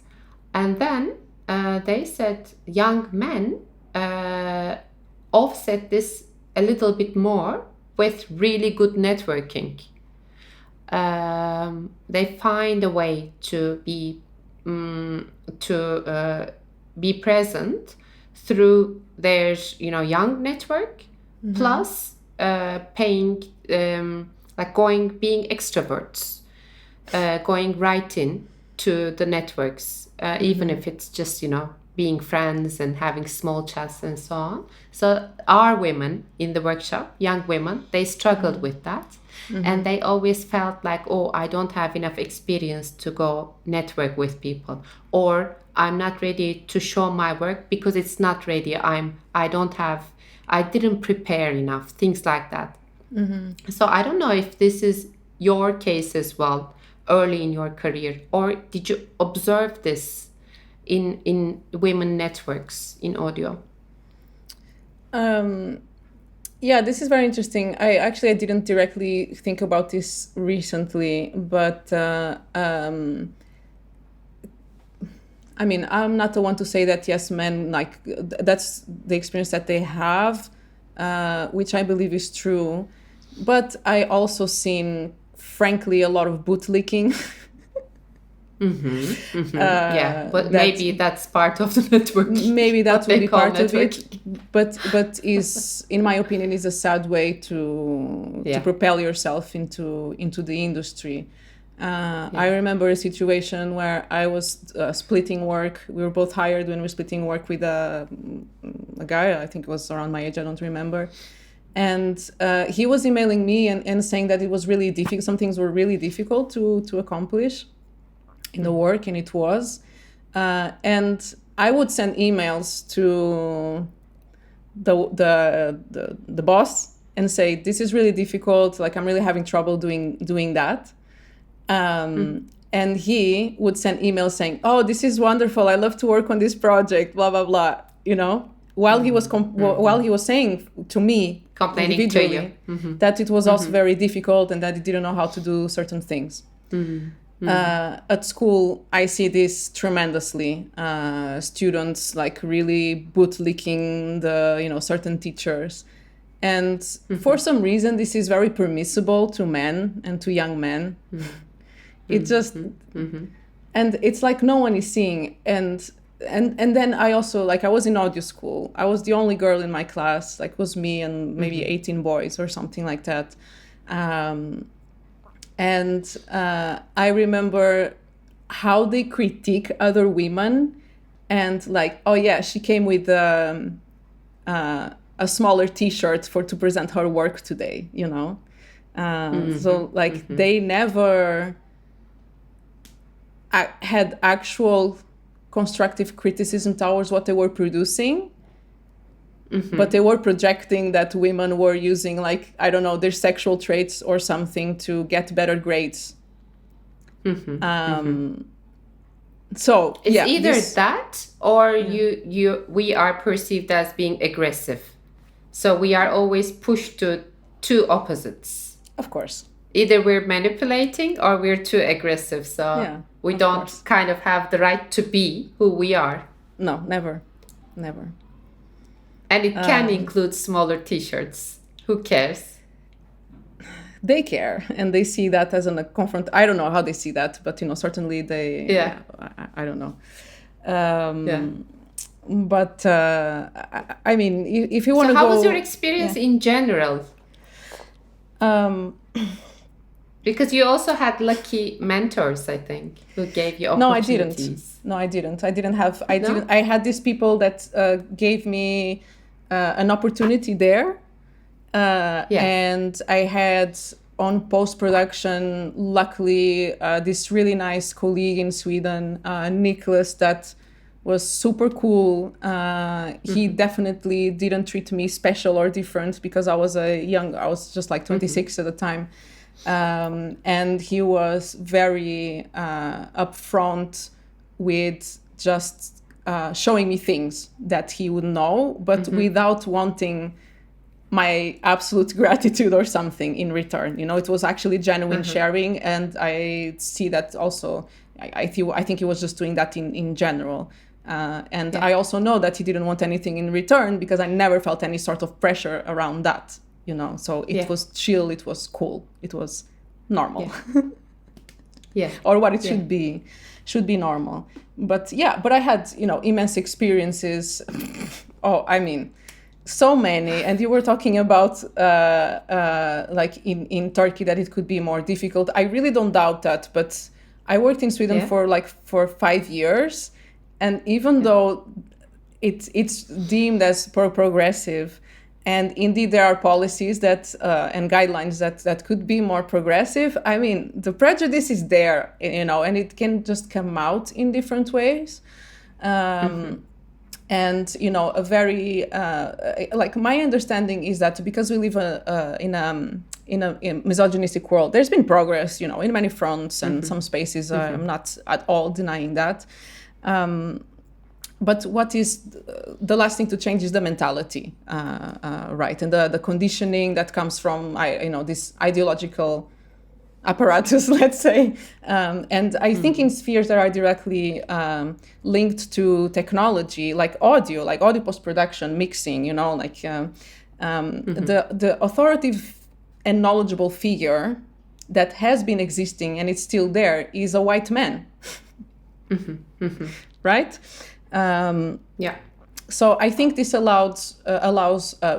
And then they said young men offset this a little bit more with really good networking. They find a way to be present through their young network, plus being extroverts, going right in to the networks, even if it's just being friends and having small chats and so on. So our women in the workshop, young women, they struggled with that. And they always felt like, oh, I don't have enough experience to go network with people, or I'm not ready to show my work because it's not ready. I didn't prepare enough, things like that. So I don't know if this is your case as well, early in your career, or did you observe this in women networks in audio? Yeah, this is very interesting. I didn't directly think about this recently, but I'm not the one to say that yes, men, like, that's the experience that they have, which I believe is true. But I also seen, frankly, a lot of bootlicking. Yeah, but maybe that's part of the network. Maybe that would be part of it, but is, in my opinion, is a sad way to propel yourself into the industry. I remember a situation where I was splitting work. We were both hired when we were splitting work with a guy. I think it was around my age. I don't remember. And he was emailing me and saying that it was really difficult. Some things were really difficult to accomplish in the work, and it was. And I would send emails to the boss and say, this is really difficult. Like, I'm really having trouble doing that. And he would send emails saying, oh, this is wonderful. I love to work on this project, blah, blah, blah, while he was while he was saying to me, complaining to you, that it was also very difficult and that he didn't know how to do certain things. At school, I see this tremendously. Students like really bootlicking certain teachers. And for some reason, this is very permissible to men and to young men. It just, and it's like no one is seeing. And then I also, like, I was in audio school. I was the only girl in my class, like, was me and maybe 18 boys or something like that. And I remember how they critique other women, and like, oh yeah, she came with a smaller T-shirt to present her work today, So like they never had actual constructive criticism towards what they were producing. But they were projecting that women were using, like, I don't know, their sexual traits or something to get better grades. So it's either that or we are perceived as being aggressive. So we are always pushed to two opposites. Of course. Either we're manipulating or we're too aggressive. So we don't kind of have the right to be who we are. No, never. And it can include smaller T-shirts. Who cares? They care, and they see that as a confront. I don't know how they see that, but certainly they. Yeah. I don't know. But I mean, if you want to go. So, how was your experience in general? Because you also had lucky mentors, I think, who gave you opportunities. No, I didn't. I had these people that gave me an opportunity there. And I had on post-production, luckily, this really nice colleague in Sweden, Nicholas, that was super cool. He definitely didn't treat me special or different because I was just like 26 at the time. And he was very upfront with just showing me things that he would know, but without wanting my absolute gratitude or something in return. It was actually genuine sharing, and I see that also. I think he was just doing that in general. And I also know that he didn't want anything in return, because I never felt any sort of pressure around that, So it was chill, it was cool, it was normal. Or what it should be normal. But I had, immense experiences. So many. And you were talking about like in Turkey that it could be more difficult. I really don't doubt that, but I worked in Sweden for 5 years, and even though it's deemed as progressive, and indeed there are policies that and guidelines that could be more progressive, the prejudice is there, and it can just come out in different ways. And a very like my understanding is that because we live in a misogynistic world, there's been progress, in many fronts and some spaces. I'm not at all denying that. But what is the last thing to change is the mentality, right? And the conditioning that comes from this ideological apparatus, let's say. And I think in spheres that are directly linked to technology, like audio post-production, mixing, the authoritative and knowledgeable figure that has been existing and it's still there is a white man. Right? So I think this allows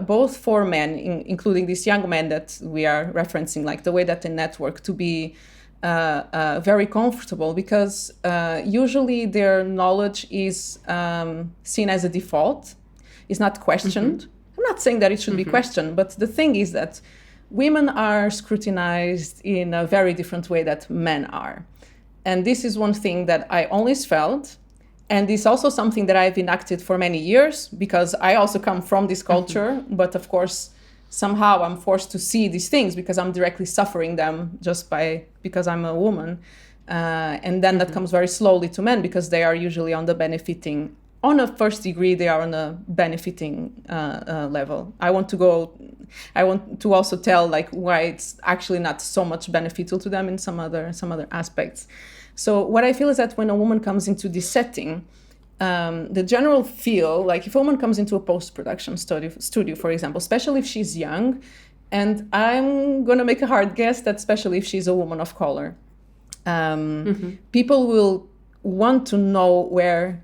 both for men, including these young men that we are referencing, like the way that they network, to be very comfortable, because usually their knowledge is seen as a default, is not questioned. I'm not saying that it should be questioned, but the thing is that women are scrutinized in a very different way that men are. And this is one thing that I always felt. And it's also something that I've enacted for many years, because I also come from this culture. But of course, somehow I'm forced to see these things because I'm directly suffering them because I'm a woman. And then that comes very slowly to men, because they are usually on a first degree, they are on a benefiting level. I want to also tell why it's actually not so much beneficial to them in some other aspects. So what I feel is that when a woman comes into this setting, the general feel, if a woman comes into a post-production studio, for example, especially if she's young, and I'm going to make a hard guess that especially if she's a woman of color, people will want to know where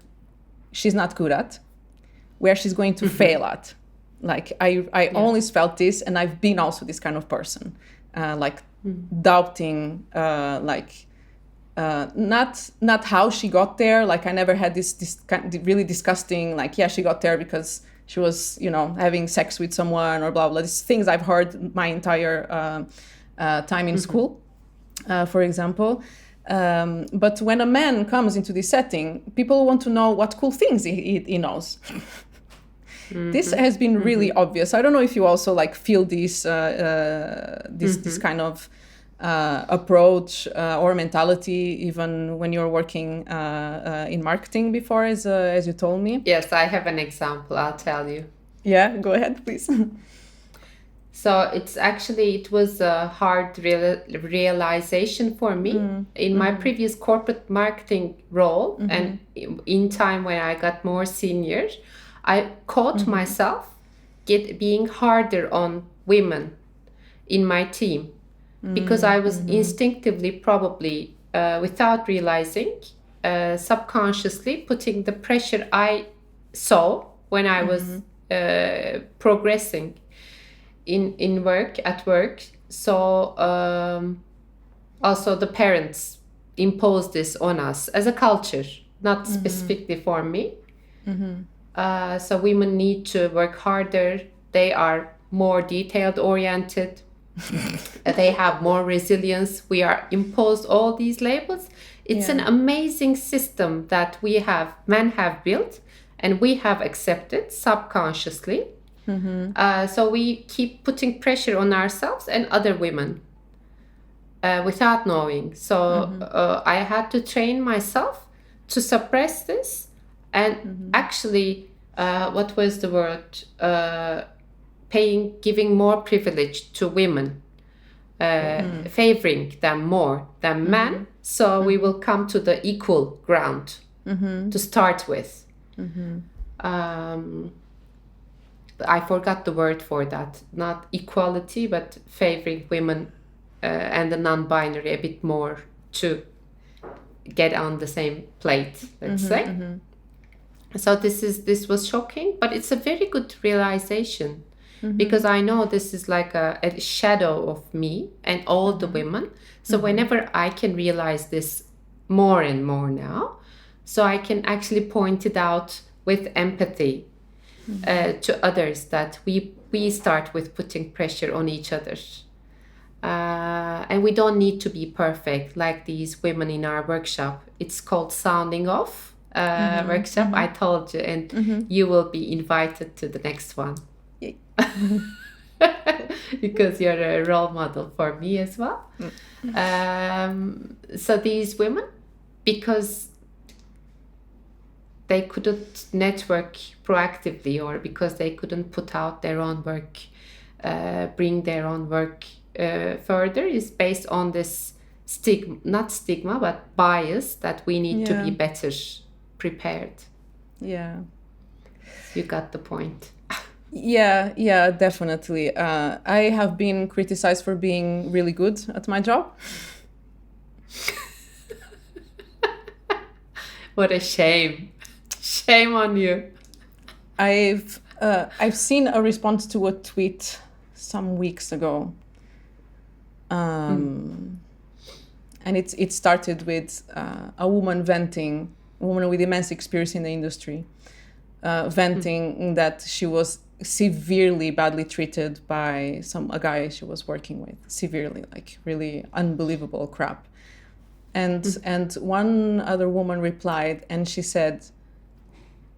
she's not good at, where she's going to fail at. I always felt this, and I've been also this kind of person, doubting, not how she got there. I never had this kind of really disgusting, she got there because she was, having sex with someone or blah, blah. These things I've heard my entire time in school, for example. But when a man comes into this setting, people want to know what cool things he knows. This has been really obvious. I don't know if you also feel this this kind of approach or mentality, even when you're working in marketing before, as you told me. Yes, I have an example. I'll tell you. Yeah, go ahead, please. So it was a hard realization for me in my previous corporate marketing role, and in time when I got more senior, I caught myself being harder on women in my team, because I was instinctively, probably without realizing, subconsciously putting the pressure I saw when I was progressing at work. So also the parents imposed this on us as a culture, not specifically for me. So women need to work harder. They are more detailed oriented. They have more resilience. We are imposed all these labels. It's an amazing system that men have built, and we have accepted subconsciously. So we keep putting pressure on ourselves and other women without knowing. So I had to train myself to suppress this And actually, what was the word? Giving more privilege to women, favoring them more than men. So we will come to the equal ground to start with. I forgot the word for that. Not equality, but favoring women and the non-binary a bit more to get on the same plate, let's say. So this was shocking, but it's a very good realization, because I know this is like a shadow of me and all the women. So whenever I can realize this more and more now, so I can actually point it out with empathy to others, that we start with putting pressure on each other. And we don't need to be perfect like these women in our workshop. It's called Sounding Off workshop. I told you, and you will be invited to the next one. Because you're a role model for me as well. So these women, because they couldn't network proactively, or because they couldn't put out their own work, bring their own work further, is based on this not stigma, but bias, that we need to be better prepared. Yeah. You got the point. Yeah, definitely. I have been criticized for being really good at my job. What a shame. Shame on you. I've seen a response to a tweet some weeks ago. And it started with a woman with immense experience in the industry, venting that she was severely badly treated by a guy she was working with, severely, like really unbelievable crap. And one other woman replied, and she said,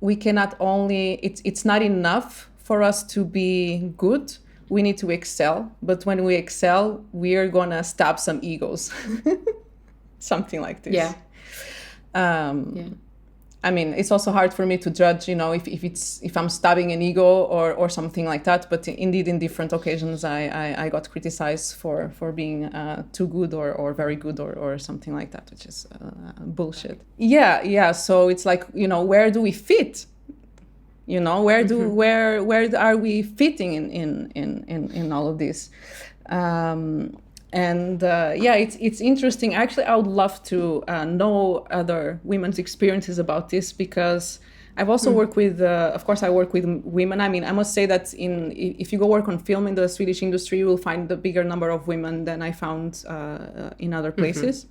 we cannot only, it's not enough for us to be good, we need to excel. But when we excel, we are gonna stab some egos. Something like this. Yeah. I mean, it's also hard for me to judge, if I'm stabbing an ego or something like that. But indeed, in different occasions, I got criticized for being too good or very good or something like that, which is bullshit. Yeah. So it's like, where do we fit? Where are we fitting in all of this? It's interesting. Actually, I would love to know other women's experiences about this, because I've also worked with, of course, I work with women. I mean, I must say that if you go work on film in the Swedish industry, you will find a bigger number of women than I found in other places.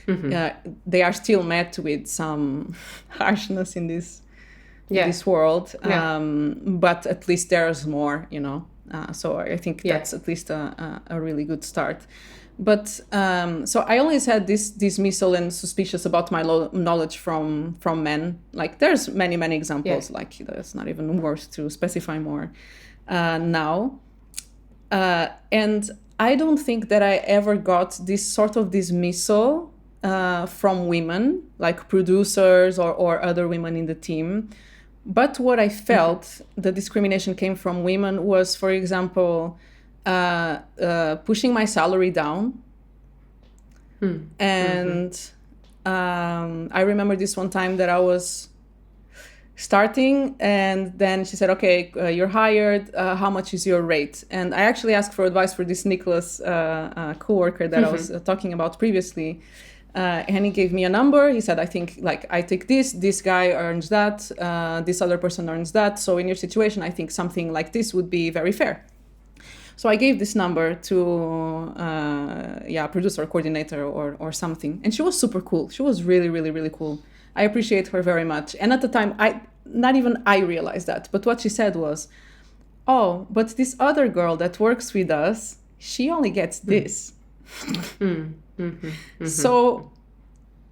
They are still met with some harshness in this world, but at least there's more, so I think that's at least a really good start. But so I always had this dismissal and suspicious about my knowledge from men. Like there's many examples. Like that's not even worth to specify more now. And I don't think that I ever got this sort of dismissal from women, like producers or other women in the team. But what I felt the discrimination came from women was, for example, pushing my salary down. And I remember this one time that I was starting, and then she said, okay, you're hired. How much is your rate? And I actually asked for advice for this Nicholas coworker that I was talking about previously. And he gave me a number. He said, I think I take this guy earns that, this other person earns that. So in your situation, I think something like this would be very fair. So I gave this number to producer coordinator or something. And she was super cool. She was really, really, really cool. I appreciate her very much. And at the time, not even I realized that. But what she said was, oh, but this other girl that works with us, she only gets this. So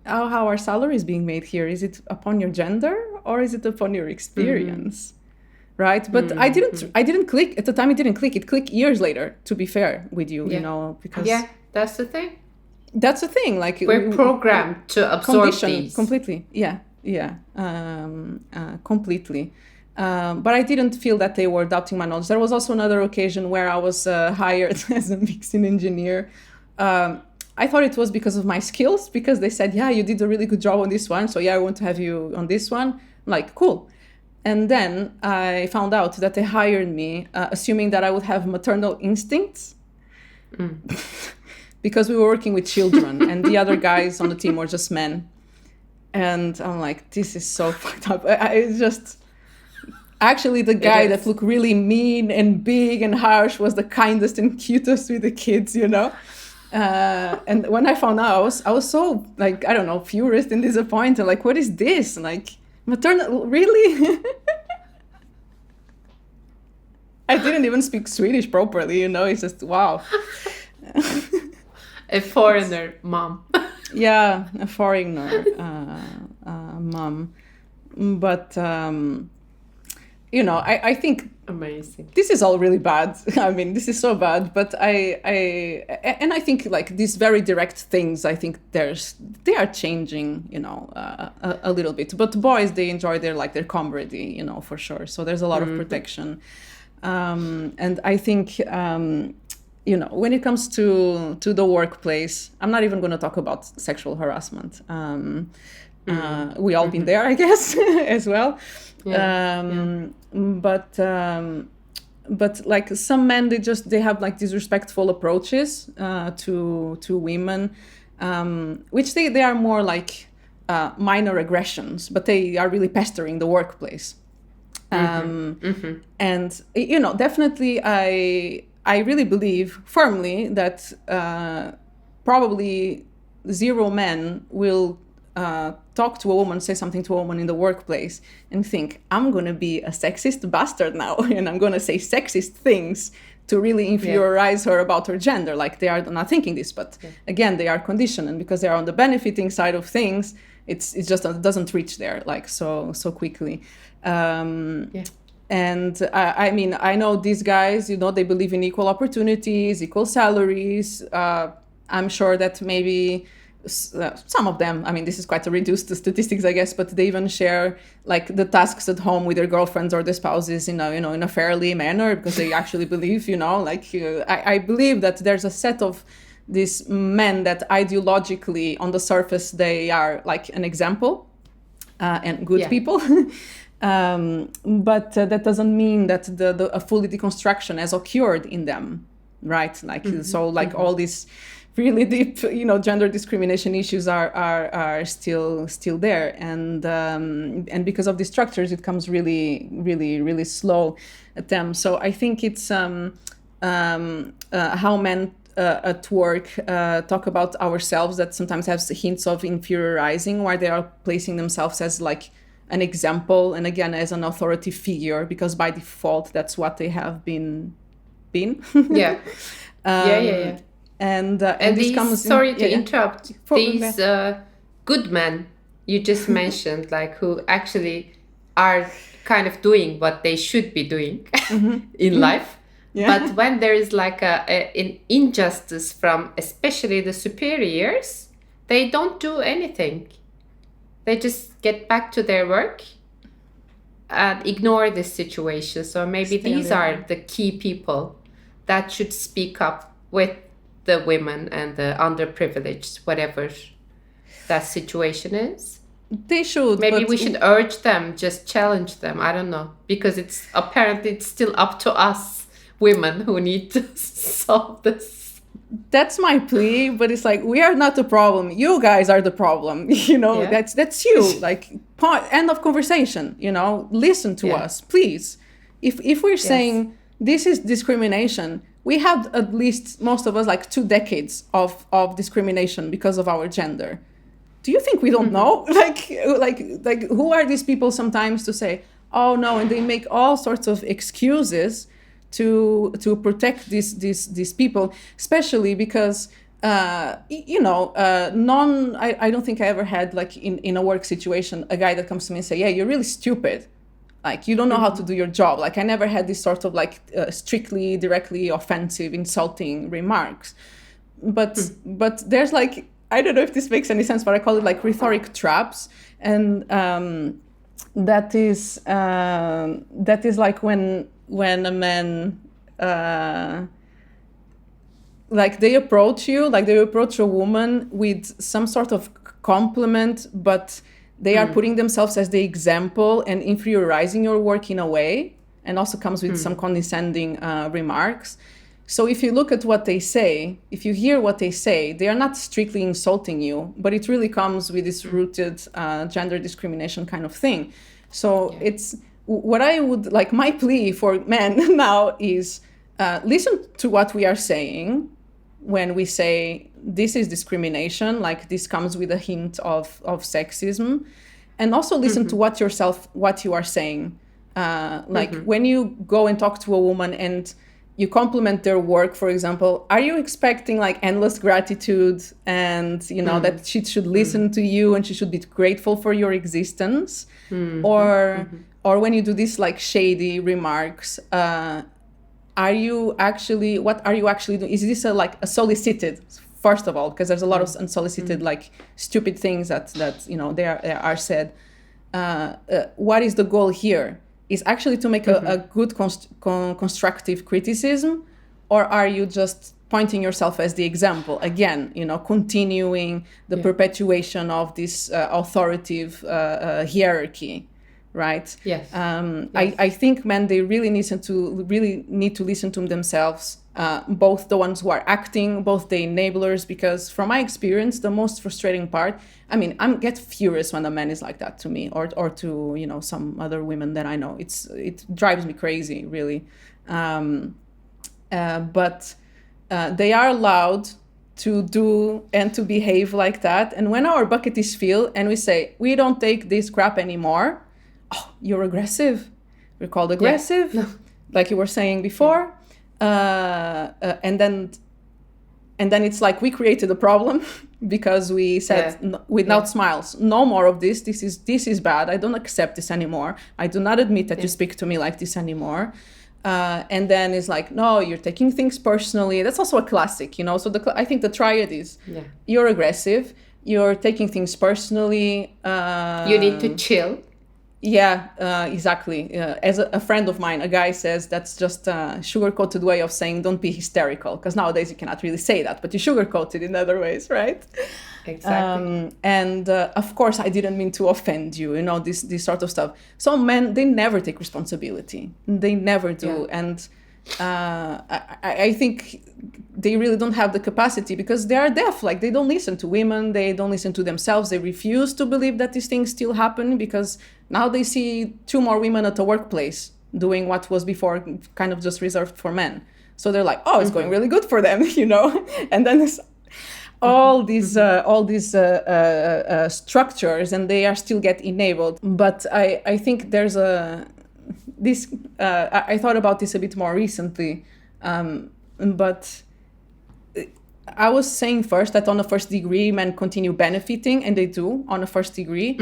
how are salaries being made here? Is it upon your gender or is it upon your experience? Right? But I didn't click at the time. It didn't click. It clicked years later, to be fair with you, because that's the thing. That's the thing. Like we're programmed to absorb these completely. Yeah. Yeah, completely. But I didn't feel that they were doubting my knowledge. There was also another occasion where I was hired as a mixing engineer. I thought it was because of my skills, because they said, yeah, you did a really good job on this one. So yeah, I want to have you on this one. I'm like, cool. And then I found out that they hired me, assuming that I would have maternal instincts. Because we were working with children and the other guys on the team were just men. And I'm like, this is so fucked up. It's just... Actually, the guy that looked really mean and big and harsh was the kindest and cutest with the kids, you know? And when I found out, I was so, like, I don't know, furious and disappointed. Like, what is this? Like, maternal, really? I didn't even speak Swedish properly, you know? It's just, wow. A foreigner mom. Yeah, a foreigner mom. But... you know, I think amazing. This is all really bad. I mean, this is so bad. But I think like these very direct things, I think they are changing, you know, a little bit. But boys, they enjoy their camaraderie, you know, for sure. So there's a lot of protection, and I think you know, when it comes to the workplace, I'm not even going to talk about sexual harassment. We all been there, I guess, as well. But like some men, they have like disrespectful approaches to women, which they are more like minor aggressions, but they are really pestering the workplace. And you know, definitely, I really believe firmly that probably zero men will talk to a woman, say something to a woman in the workplace and think, I'm going to be a sexist bastard now and I'm going to say sexist things to really inferiorize her about her gender. Like, they are not thinking this, but again, they are conditioned, and because they are on the benefiting side of things, it just doesn't reach there like so quickly. And I mean, I know these guys, you know, they believe in equal opportunities, equal salaries. I'm sure that maybe some of them, I mean, this is quite a reduced statistics, I guess, but they even share like the tasks at home with their girlfriends or their spouses in a fairly manner, because they actually believe, you know, like I believe that there's a set of these men that ideologically on the surface they are like an example and good people. But that doesn't mean that a fully deconstruction has occurred in them, right? Like so like all these really deep, you know, gender discrimination issues are still there, and because of these structures, it comes really slow at them. So I think it's how men at work talk about ourselves that sometimes has hints of inferiorizing, where they are placing themselves as like an example and again as an authority figure, because by default that's what they have been. Yeah. And this these comes sorry to interrupt. These good men you just mentioned, like who actually are kind of doing what they should be doing in life. But when there is like an injustice from especially the superiors, they don't do anything. They just get back to their work and ignore this situation. So maybe these are the key people that should speak up with the women and the underprivileged, whatever that situation is. They should. Maybe we should urge them, just challenge them. I don't know, because it's still up to us women who need to solve this. That's my plea, but it's like, we are not the problem. You guys are the problem. You know, that's you. Like, end of conversation. You know, listen to us, please. If we're saying this is discrimination, we have at least, most of us, like 2 decades of discrimination because of our gender. Do you think we don't know? Like who are these people sometimes to say, oh no, and they make all sorts of excuses to protect these people, especially because you know, I don't think I ever had, like, in a work situation, a guy that comes to me and say, yeah, you're really stupid, like you don't know how to do your job. Like, I never had this sort of like strictly directly offensive insulting remarks, but there's like I don't know if this makes any sense, but I call it like rhetoric traps. And that is like when a man like they approach you, like they approach a woman with some sort of compliment, but they are putting themselves as the example and inferiorizing your work in a way, and also comes with some condescending remarks. So if you look at what they say, if you hear what they say, they are not strictly insulting you, but it really comes with this rooted gender discrimination kind of thing. So it's what I would like, my plea for men now is listen to what we are saying when we say this is discrimination, like this comes with a hint of sexism, and also listen to what you are saying. When you go and talk to a woman and you compliment their work, for example, are you expecting like endless gratitude and that she should listen to you and she should be grateful for your existence? Or when you do these like shady remarks, what are you actually doing? Is this a solicited, first of all, because there's a lot of unsolicited like stupid things that they are said. What is the goal here? Is actually to make a good constructive criticism, or are you just pointing yourself as the example again, continuing the perpetuation of this authoritative hierarchy, right? Yes. I think men, they really need to listen to themselves, both the ones who are acting, both the enablers, because from my experience, the most frustrating part, I mean, I get furious when a man is like that to me or to some other women that I know. It drives me crazy, really. But they are allowed to do and to behave like that. And when our bucket is filled and we say, we don't take this crap anymore, oh, you're aggressive. We're called aggressive, like you were saying before. And then it's like we created a problem because we said without smiles, no more of this. This is bad. I don't accept this anymore. I do not admit that you speak to me like this anymore. And then it's like, no, you're taking things personally. That's also a classic, So I think the triad is you're aggressive, you're taking things personally. You need to chill. Yeah, exactly. As a friend of mine, a guy says that's just a sugar-coated way of saying don't be hysterical, because nowadays you cannot really say that, but you sugarcoat it in other ways, right? Exactly. And of course, I didn't mean to offend you, this sort of stuff. So men, they never take responsibility. They never do. Yeah. And I think they really don't have the capacity because they are deaf. Like, they don't listen to women. They don't listen to themselves. They refuse to believe that these things still happen because now they see 2 more women at a workplace doing what was before kind of just reserved for men. So they're like, oh, it's going really good for them, And then there's all these structures, and they are still get enabled. But I think there's I thought about this a bit more recently, but I was saying first that on a first degree, men continue benefiting, and they do on a first degree,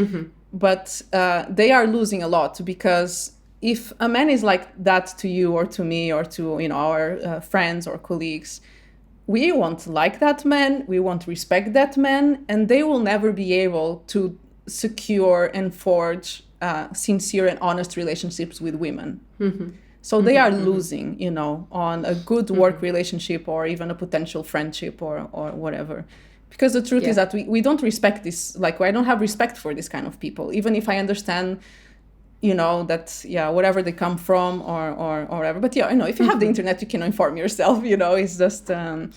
but they are losing a lot, because if a man is like that to you or to me or to our friends or colleagues, we won't like that man, we won't respect that man, and they will never be able to secure and forge sincere and honest relationships with women. So they are losing, on a good work relationship or even a potential friendship or whatever. Because the truth is that we don't respect this, like, I don't have respect for this kind of people, even if I understand, that, whatever they come from or whatever. But I know if you have the internet, you can inform yourself, it's just... So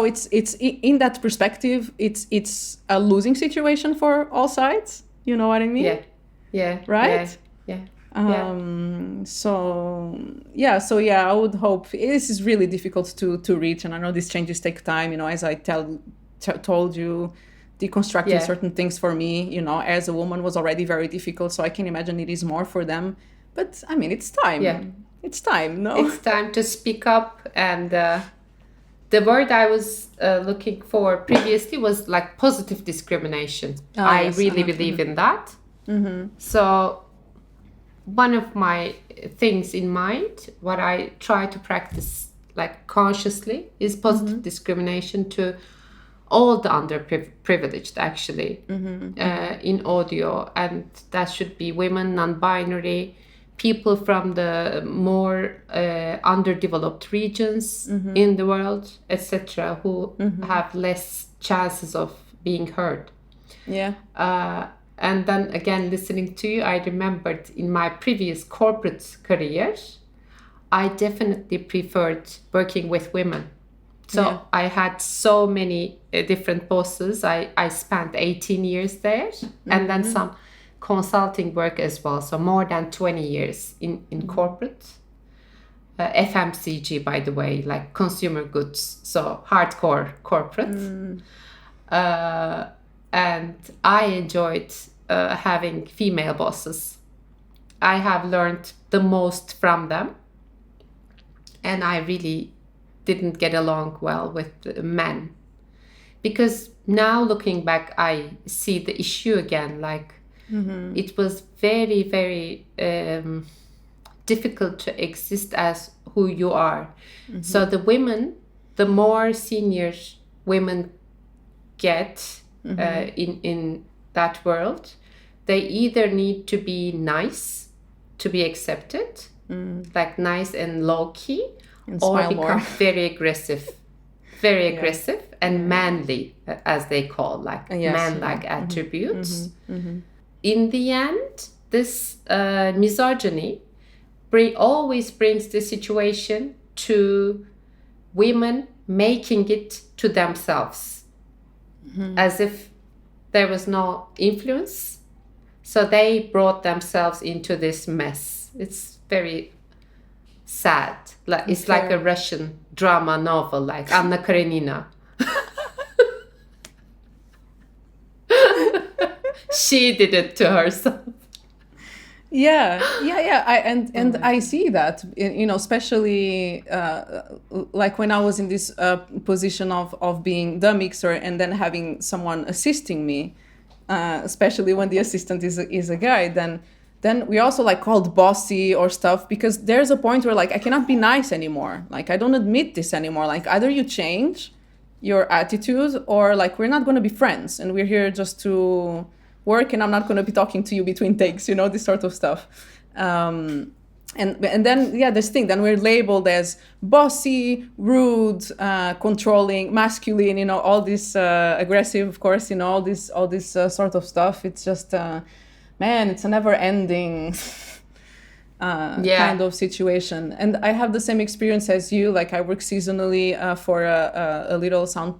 it's in that perspective, it's a losing situation for all sides. You know what I mean? Yeah. Right? Yeah. So I would hope this is really difficult to reach, and I know these changes take time. As I told you, deconstructing certain things for me, as a woman was already very difficult. So I can imagine it is more for them. But I mean, it's time. Yeah. It's time. No, it's time to speak up. And the word I was looking for previously was like positive discrimination. I really believe in that. So one of my things in mind, what I try to practice like consciously, is positive discrimination to all the underprivileged actually in audio, and that should be women, non-binary, people from the more underdeveloped regions in the world, etc., who have less chances of being heard. Yeah. And then again, listening to you, I remembered in my previous corporate career, I definitely preferred working with women. So I had so many different bosses. I spent 18 years there, and then some consulting work as well. So more than 20 years in corporate. FMCG, by the way, like consumer goods. So hardcore corporate. And I enjoyed having female bosses. I have learned the most from them. And I really didn't get along well with men. Because now looking back, I see the issue again. Like it was very, very difficult to exist as who you are. So the women, the more senior women get in that world, they either need to be nice to be accepted, like nice and low key, And or smile become more. very aggressive and manly, as they call, like man-like attributes. In the end, this misogyny always brings the situation to women making it to themselves, as if there was no influence. So they brought themselves into this mess. It's very sad. Like it's like a Russian drama novel, like Anna Karenina. She did it to herself. Yeah. I see that, especially like when I was in this position of being the mixer and then having someone assisting me, especially when the assistant is a guy, then we also like called bossy or stuff, because there's a point where like I cannot be nice anymore. Like I don't admit this anymore. Like either you change your attitude, or like we're not going to be friends and we're here just to work, and I'm not going to be talking to you between takes, this sort of stuff. And then this thing, then we're labeled as bossy, rude, controlling, masculine, all this aggressive, of course, all this sort of stuff. It's just man, it's a never ending kind of situation. And I have the same experience as you. Like I work seasonally for a little sound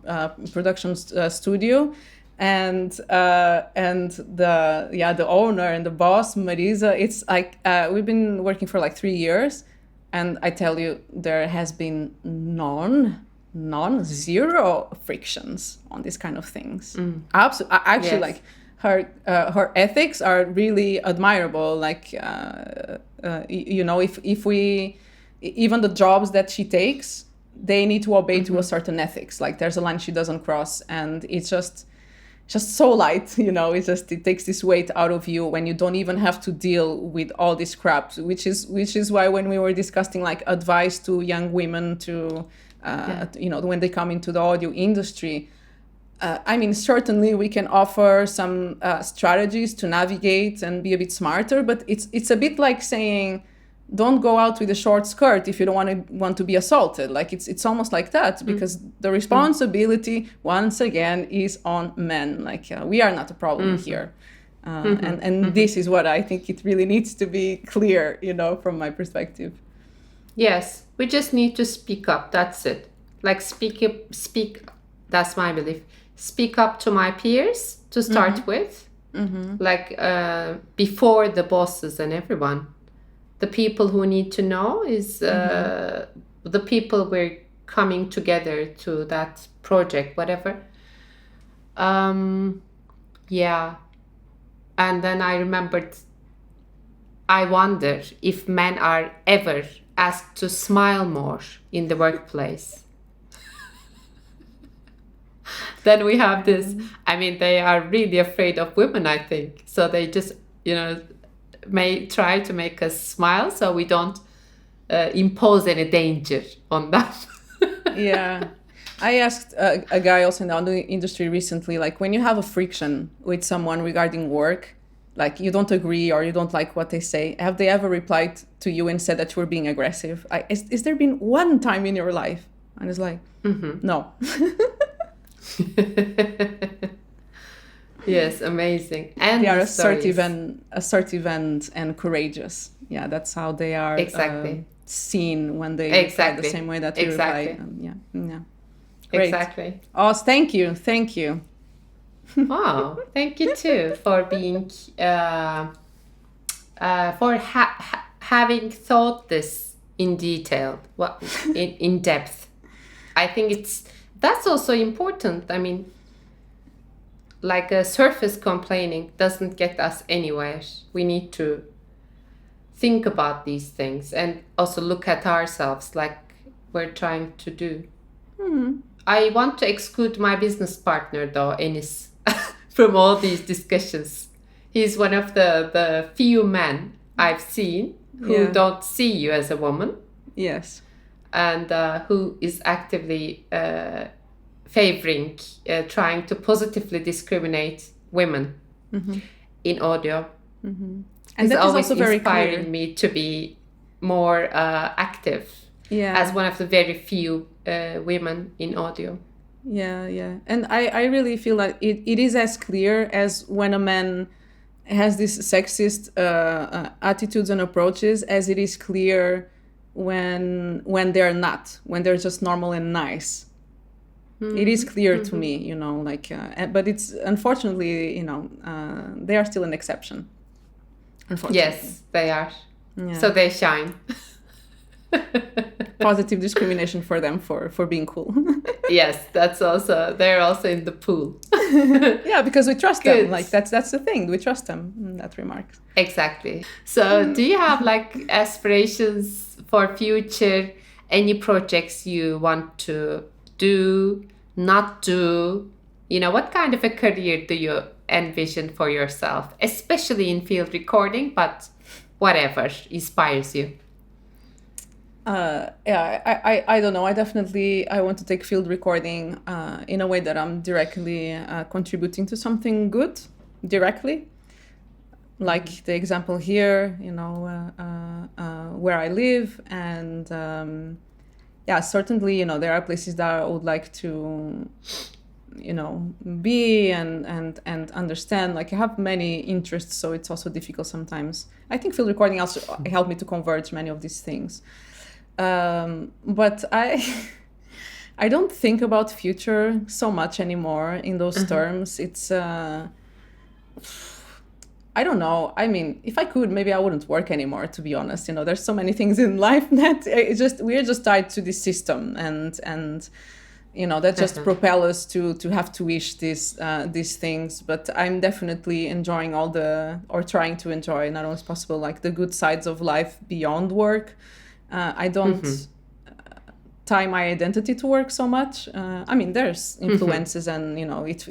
production studio. And the owner and the boss, Marisa, it's like we've been working for like 3 years, and I tell you, there has been zero frictions on these kind of things. Absolutely, actually, like her ethics are really admirable. Like if we, even the jobs that she takes, they need to obey to a certain ethics. Like there's a line she doesn't cross, and it's just so light, it takes this weight out of you when you don't even have to deal with all this crap, which is why when we were discussing like advice to young women to when they come into the audio industry, certainly we can offer some strategies to navigate and be a bit smarter, but it's a bit like saying, don't go out with a short skirt if you don't want to be assaulted. Like it's almost like that, because the responsibility once again is on men. Like we are not a problem here, and this is what I think it really needs to be clear, from my perspective. Yes, we just need to speak up. That's it. Like speak. That's my belief. Speak up to my peers to start with, like before the bosses and everyone. The people who need to know is the people we're coming together to that project, whatever. And then I remembered, I wonder if men are ever asked to smile more in the workplace. Then we have this, they are really afraid of women, I think. So they just, may try to make us smile so we don't impose any danger on them. Yeah. I asked a guy also in the audio industry recently, like when you have a friction with someone regarding work, like you don't agree or you don't like what they say, have they ever replied to you and said that you were being aggressive? Is there been one time in your life? And it's like, no. Yes, amazing. And They are the assertive stories. and courageous. Yeah, that's how they are Exactly. seen when they reply the same Exactly. way that we reply. Exactly. Yeah. Great. Exactly. Oh, thank you. Wow. Thank you too for being for having thought this in detail, what in depth. I think that's also important. I mean, like a surface complaining doesn't get us anywhere. We need to think about these things and also look at ourselves like we're trying to do. I want to exclude my business partner though, Enis, from all these discussions. He's one of the few men I've seen who Yeah. don't see you as a woman Yes. and who is actively favoring, trying to positively discriminate women in audio. And He's that is always also very inspiring clear. me to be more active Yeah. as one of the very few women in audio. Yeah. And I really feel like it is as clear as when a man has this sexist attitudes and approaches as it is clear when they're not, when they're just normal and nice. It is clear to me, you know, like, but it's unfortunately, you know, they are still an exception. Unfortunately. Yes, they are. Yeah. So they shine. Positive discrimination for them for being cool. Yes, they're also in the pool. Yeah, because we trust Good. them. Like that's the thing. We trust them in that remark. Exactly. So do you have like aspirations for future, any projects you want to do, not do? You know, what kind of a career do you envision for yourself, especially in field recording, but whatever inspires you? Yeah, I don't know. I want to take field recording in a way that I'm directly contributing to something good directly. Like the example here, you know, where I live, and yeah, certainly, you know, there are places that I would like to, you know, be and understand. Like I have many interests, so it's also difficult sometimes. I think field recording also helped me to converge many of these things. But I don't think about future so much anymore in those terms. It's I don't know. I mean, if I could, maybe I wouldn't work anymore, to be honest. You know, there's so many things in life that we're just tied to this system, and you know, that just propel us to have to wish these things. But I'm definitely enjoying or trying to enjoy, not only as possible, like the good sides of life beyond work. I don't tie my identity to work so much. I mean, there's influences, and you know, it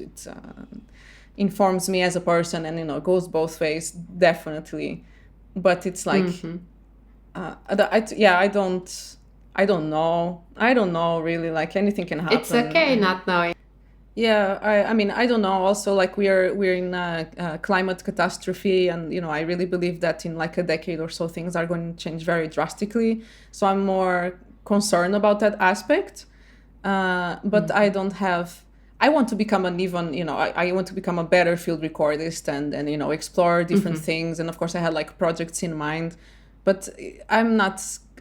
informs me as a person, and you know, goes both ways, definitely. But it's like, I don't know really. Like anything can happen. It's okay not knowing. Yeah, I mean, I don't know. Also, like we're in a climate catastrophe, and you know, I really believe that in like a decade or so, things are going to change very drastically. So I'm more concerned about that aspect. But I don't have. I want to become I want to become a better field recordist and you know, explore different things. And of course, I had like projects in mind, but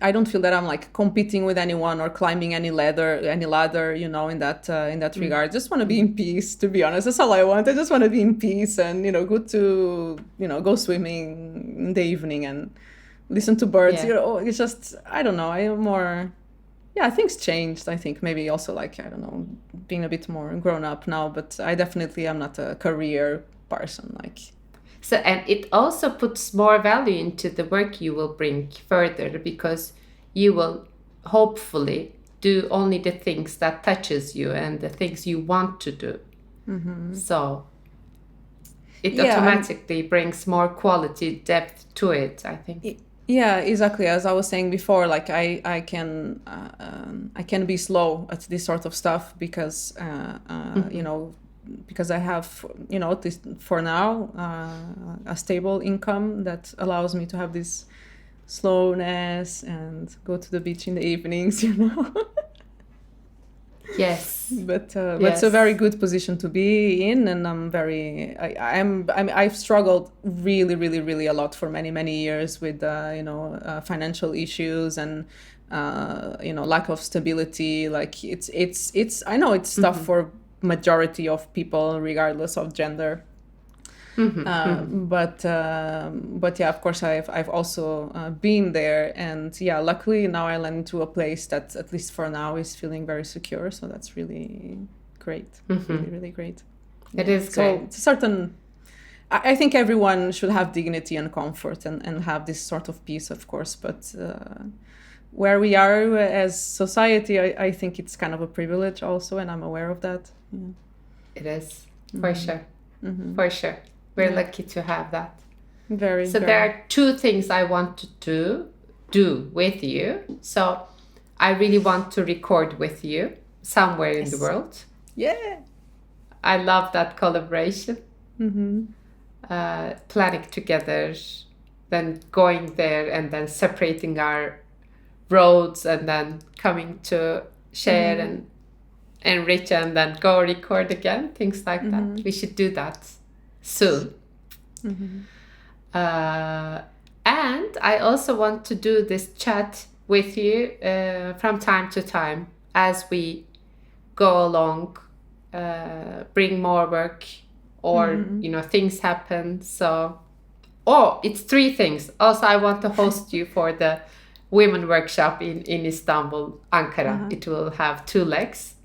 I don't feel that I'm like competing with anyone or climbing any ladder, you know, in that regard. I just want to be in peace, to be honest. That's all I want. I just want to be in peace and, you know, good to, you know, go swimming in the evening and listen to birds. Yeah. You know, it's just, I don't know. I am more, yeah, things changed. I think maybe also like, I don't know, being a bit more grown up now, but I definitely am not a career person. Like, So, and it also puts more value into the work you will bring further, because you will hopefully do only the things that touches you and the things you want to do. So it automatically brings more quality depth to it, I think. Yeah, exactly. As I was saying before, like I can be slow at this sort of stuff because you know, because I have, you know, this for now a stable income that allows me to have this slowness and go to the beach in the evenings, you know. Yes. But it's Yes. a very good position to be in, and I've struggled really, really, really a lot for many, many years with you know, financial issues and you know, lack of stability. Like it's I know it's tough for majority of people regardless of gender. But yeah, of course, I've also been there, and yeah, luckily now I land into a place that at least for now is feeling very secure. So that's really great, really, really great. It is So great. it's a certain. I think everyone should have dignity and comfort and have this sort of peace, of course. But where we are as society, I think it's kind of a privilege also, and I'm aware of that. Yeah. It is, for sure. For sure. We're lucky to have that. Very. So there are two things I want to do with you. So I really want to record with you somewhere in the world. Yeah. I love that collaboration. Planning together, then going there and then separating our roads and then coming to share and enrich and then go record again, things like that. We should do that soon. And I also want to do this chat with you from time to time as we go along, bring more work, or you know, things happen. So it's three things. Also, I want to host you for the women workshop in Istanbul, Ankara. It will have 2 legs.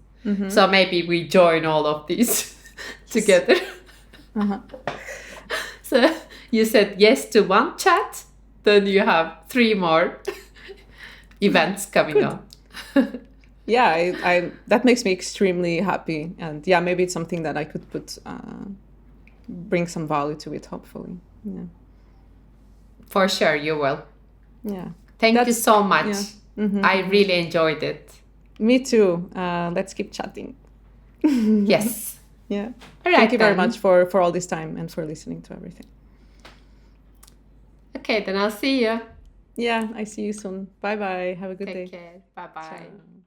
So maybe we join all of these together. So you said yes to 1 chat, then you have 3 more events coming up. Yeah, I that makes me extremely happy, and yeah, maybe it's something that I could bring some value to it, hopefully. Yeah. For sure, you will. Yeah. Thank you so much. Yeah. I really enjoyed it. Me too. Let's keep chatting. Yes. Yeah. All right, Thank you very then. much for all this time and for listening to everything. Okay, then I'll see you. Yeah, I see you soon. Bye bye. Have a good day. Take care. Bye bye. Ciao.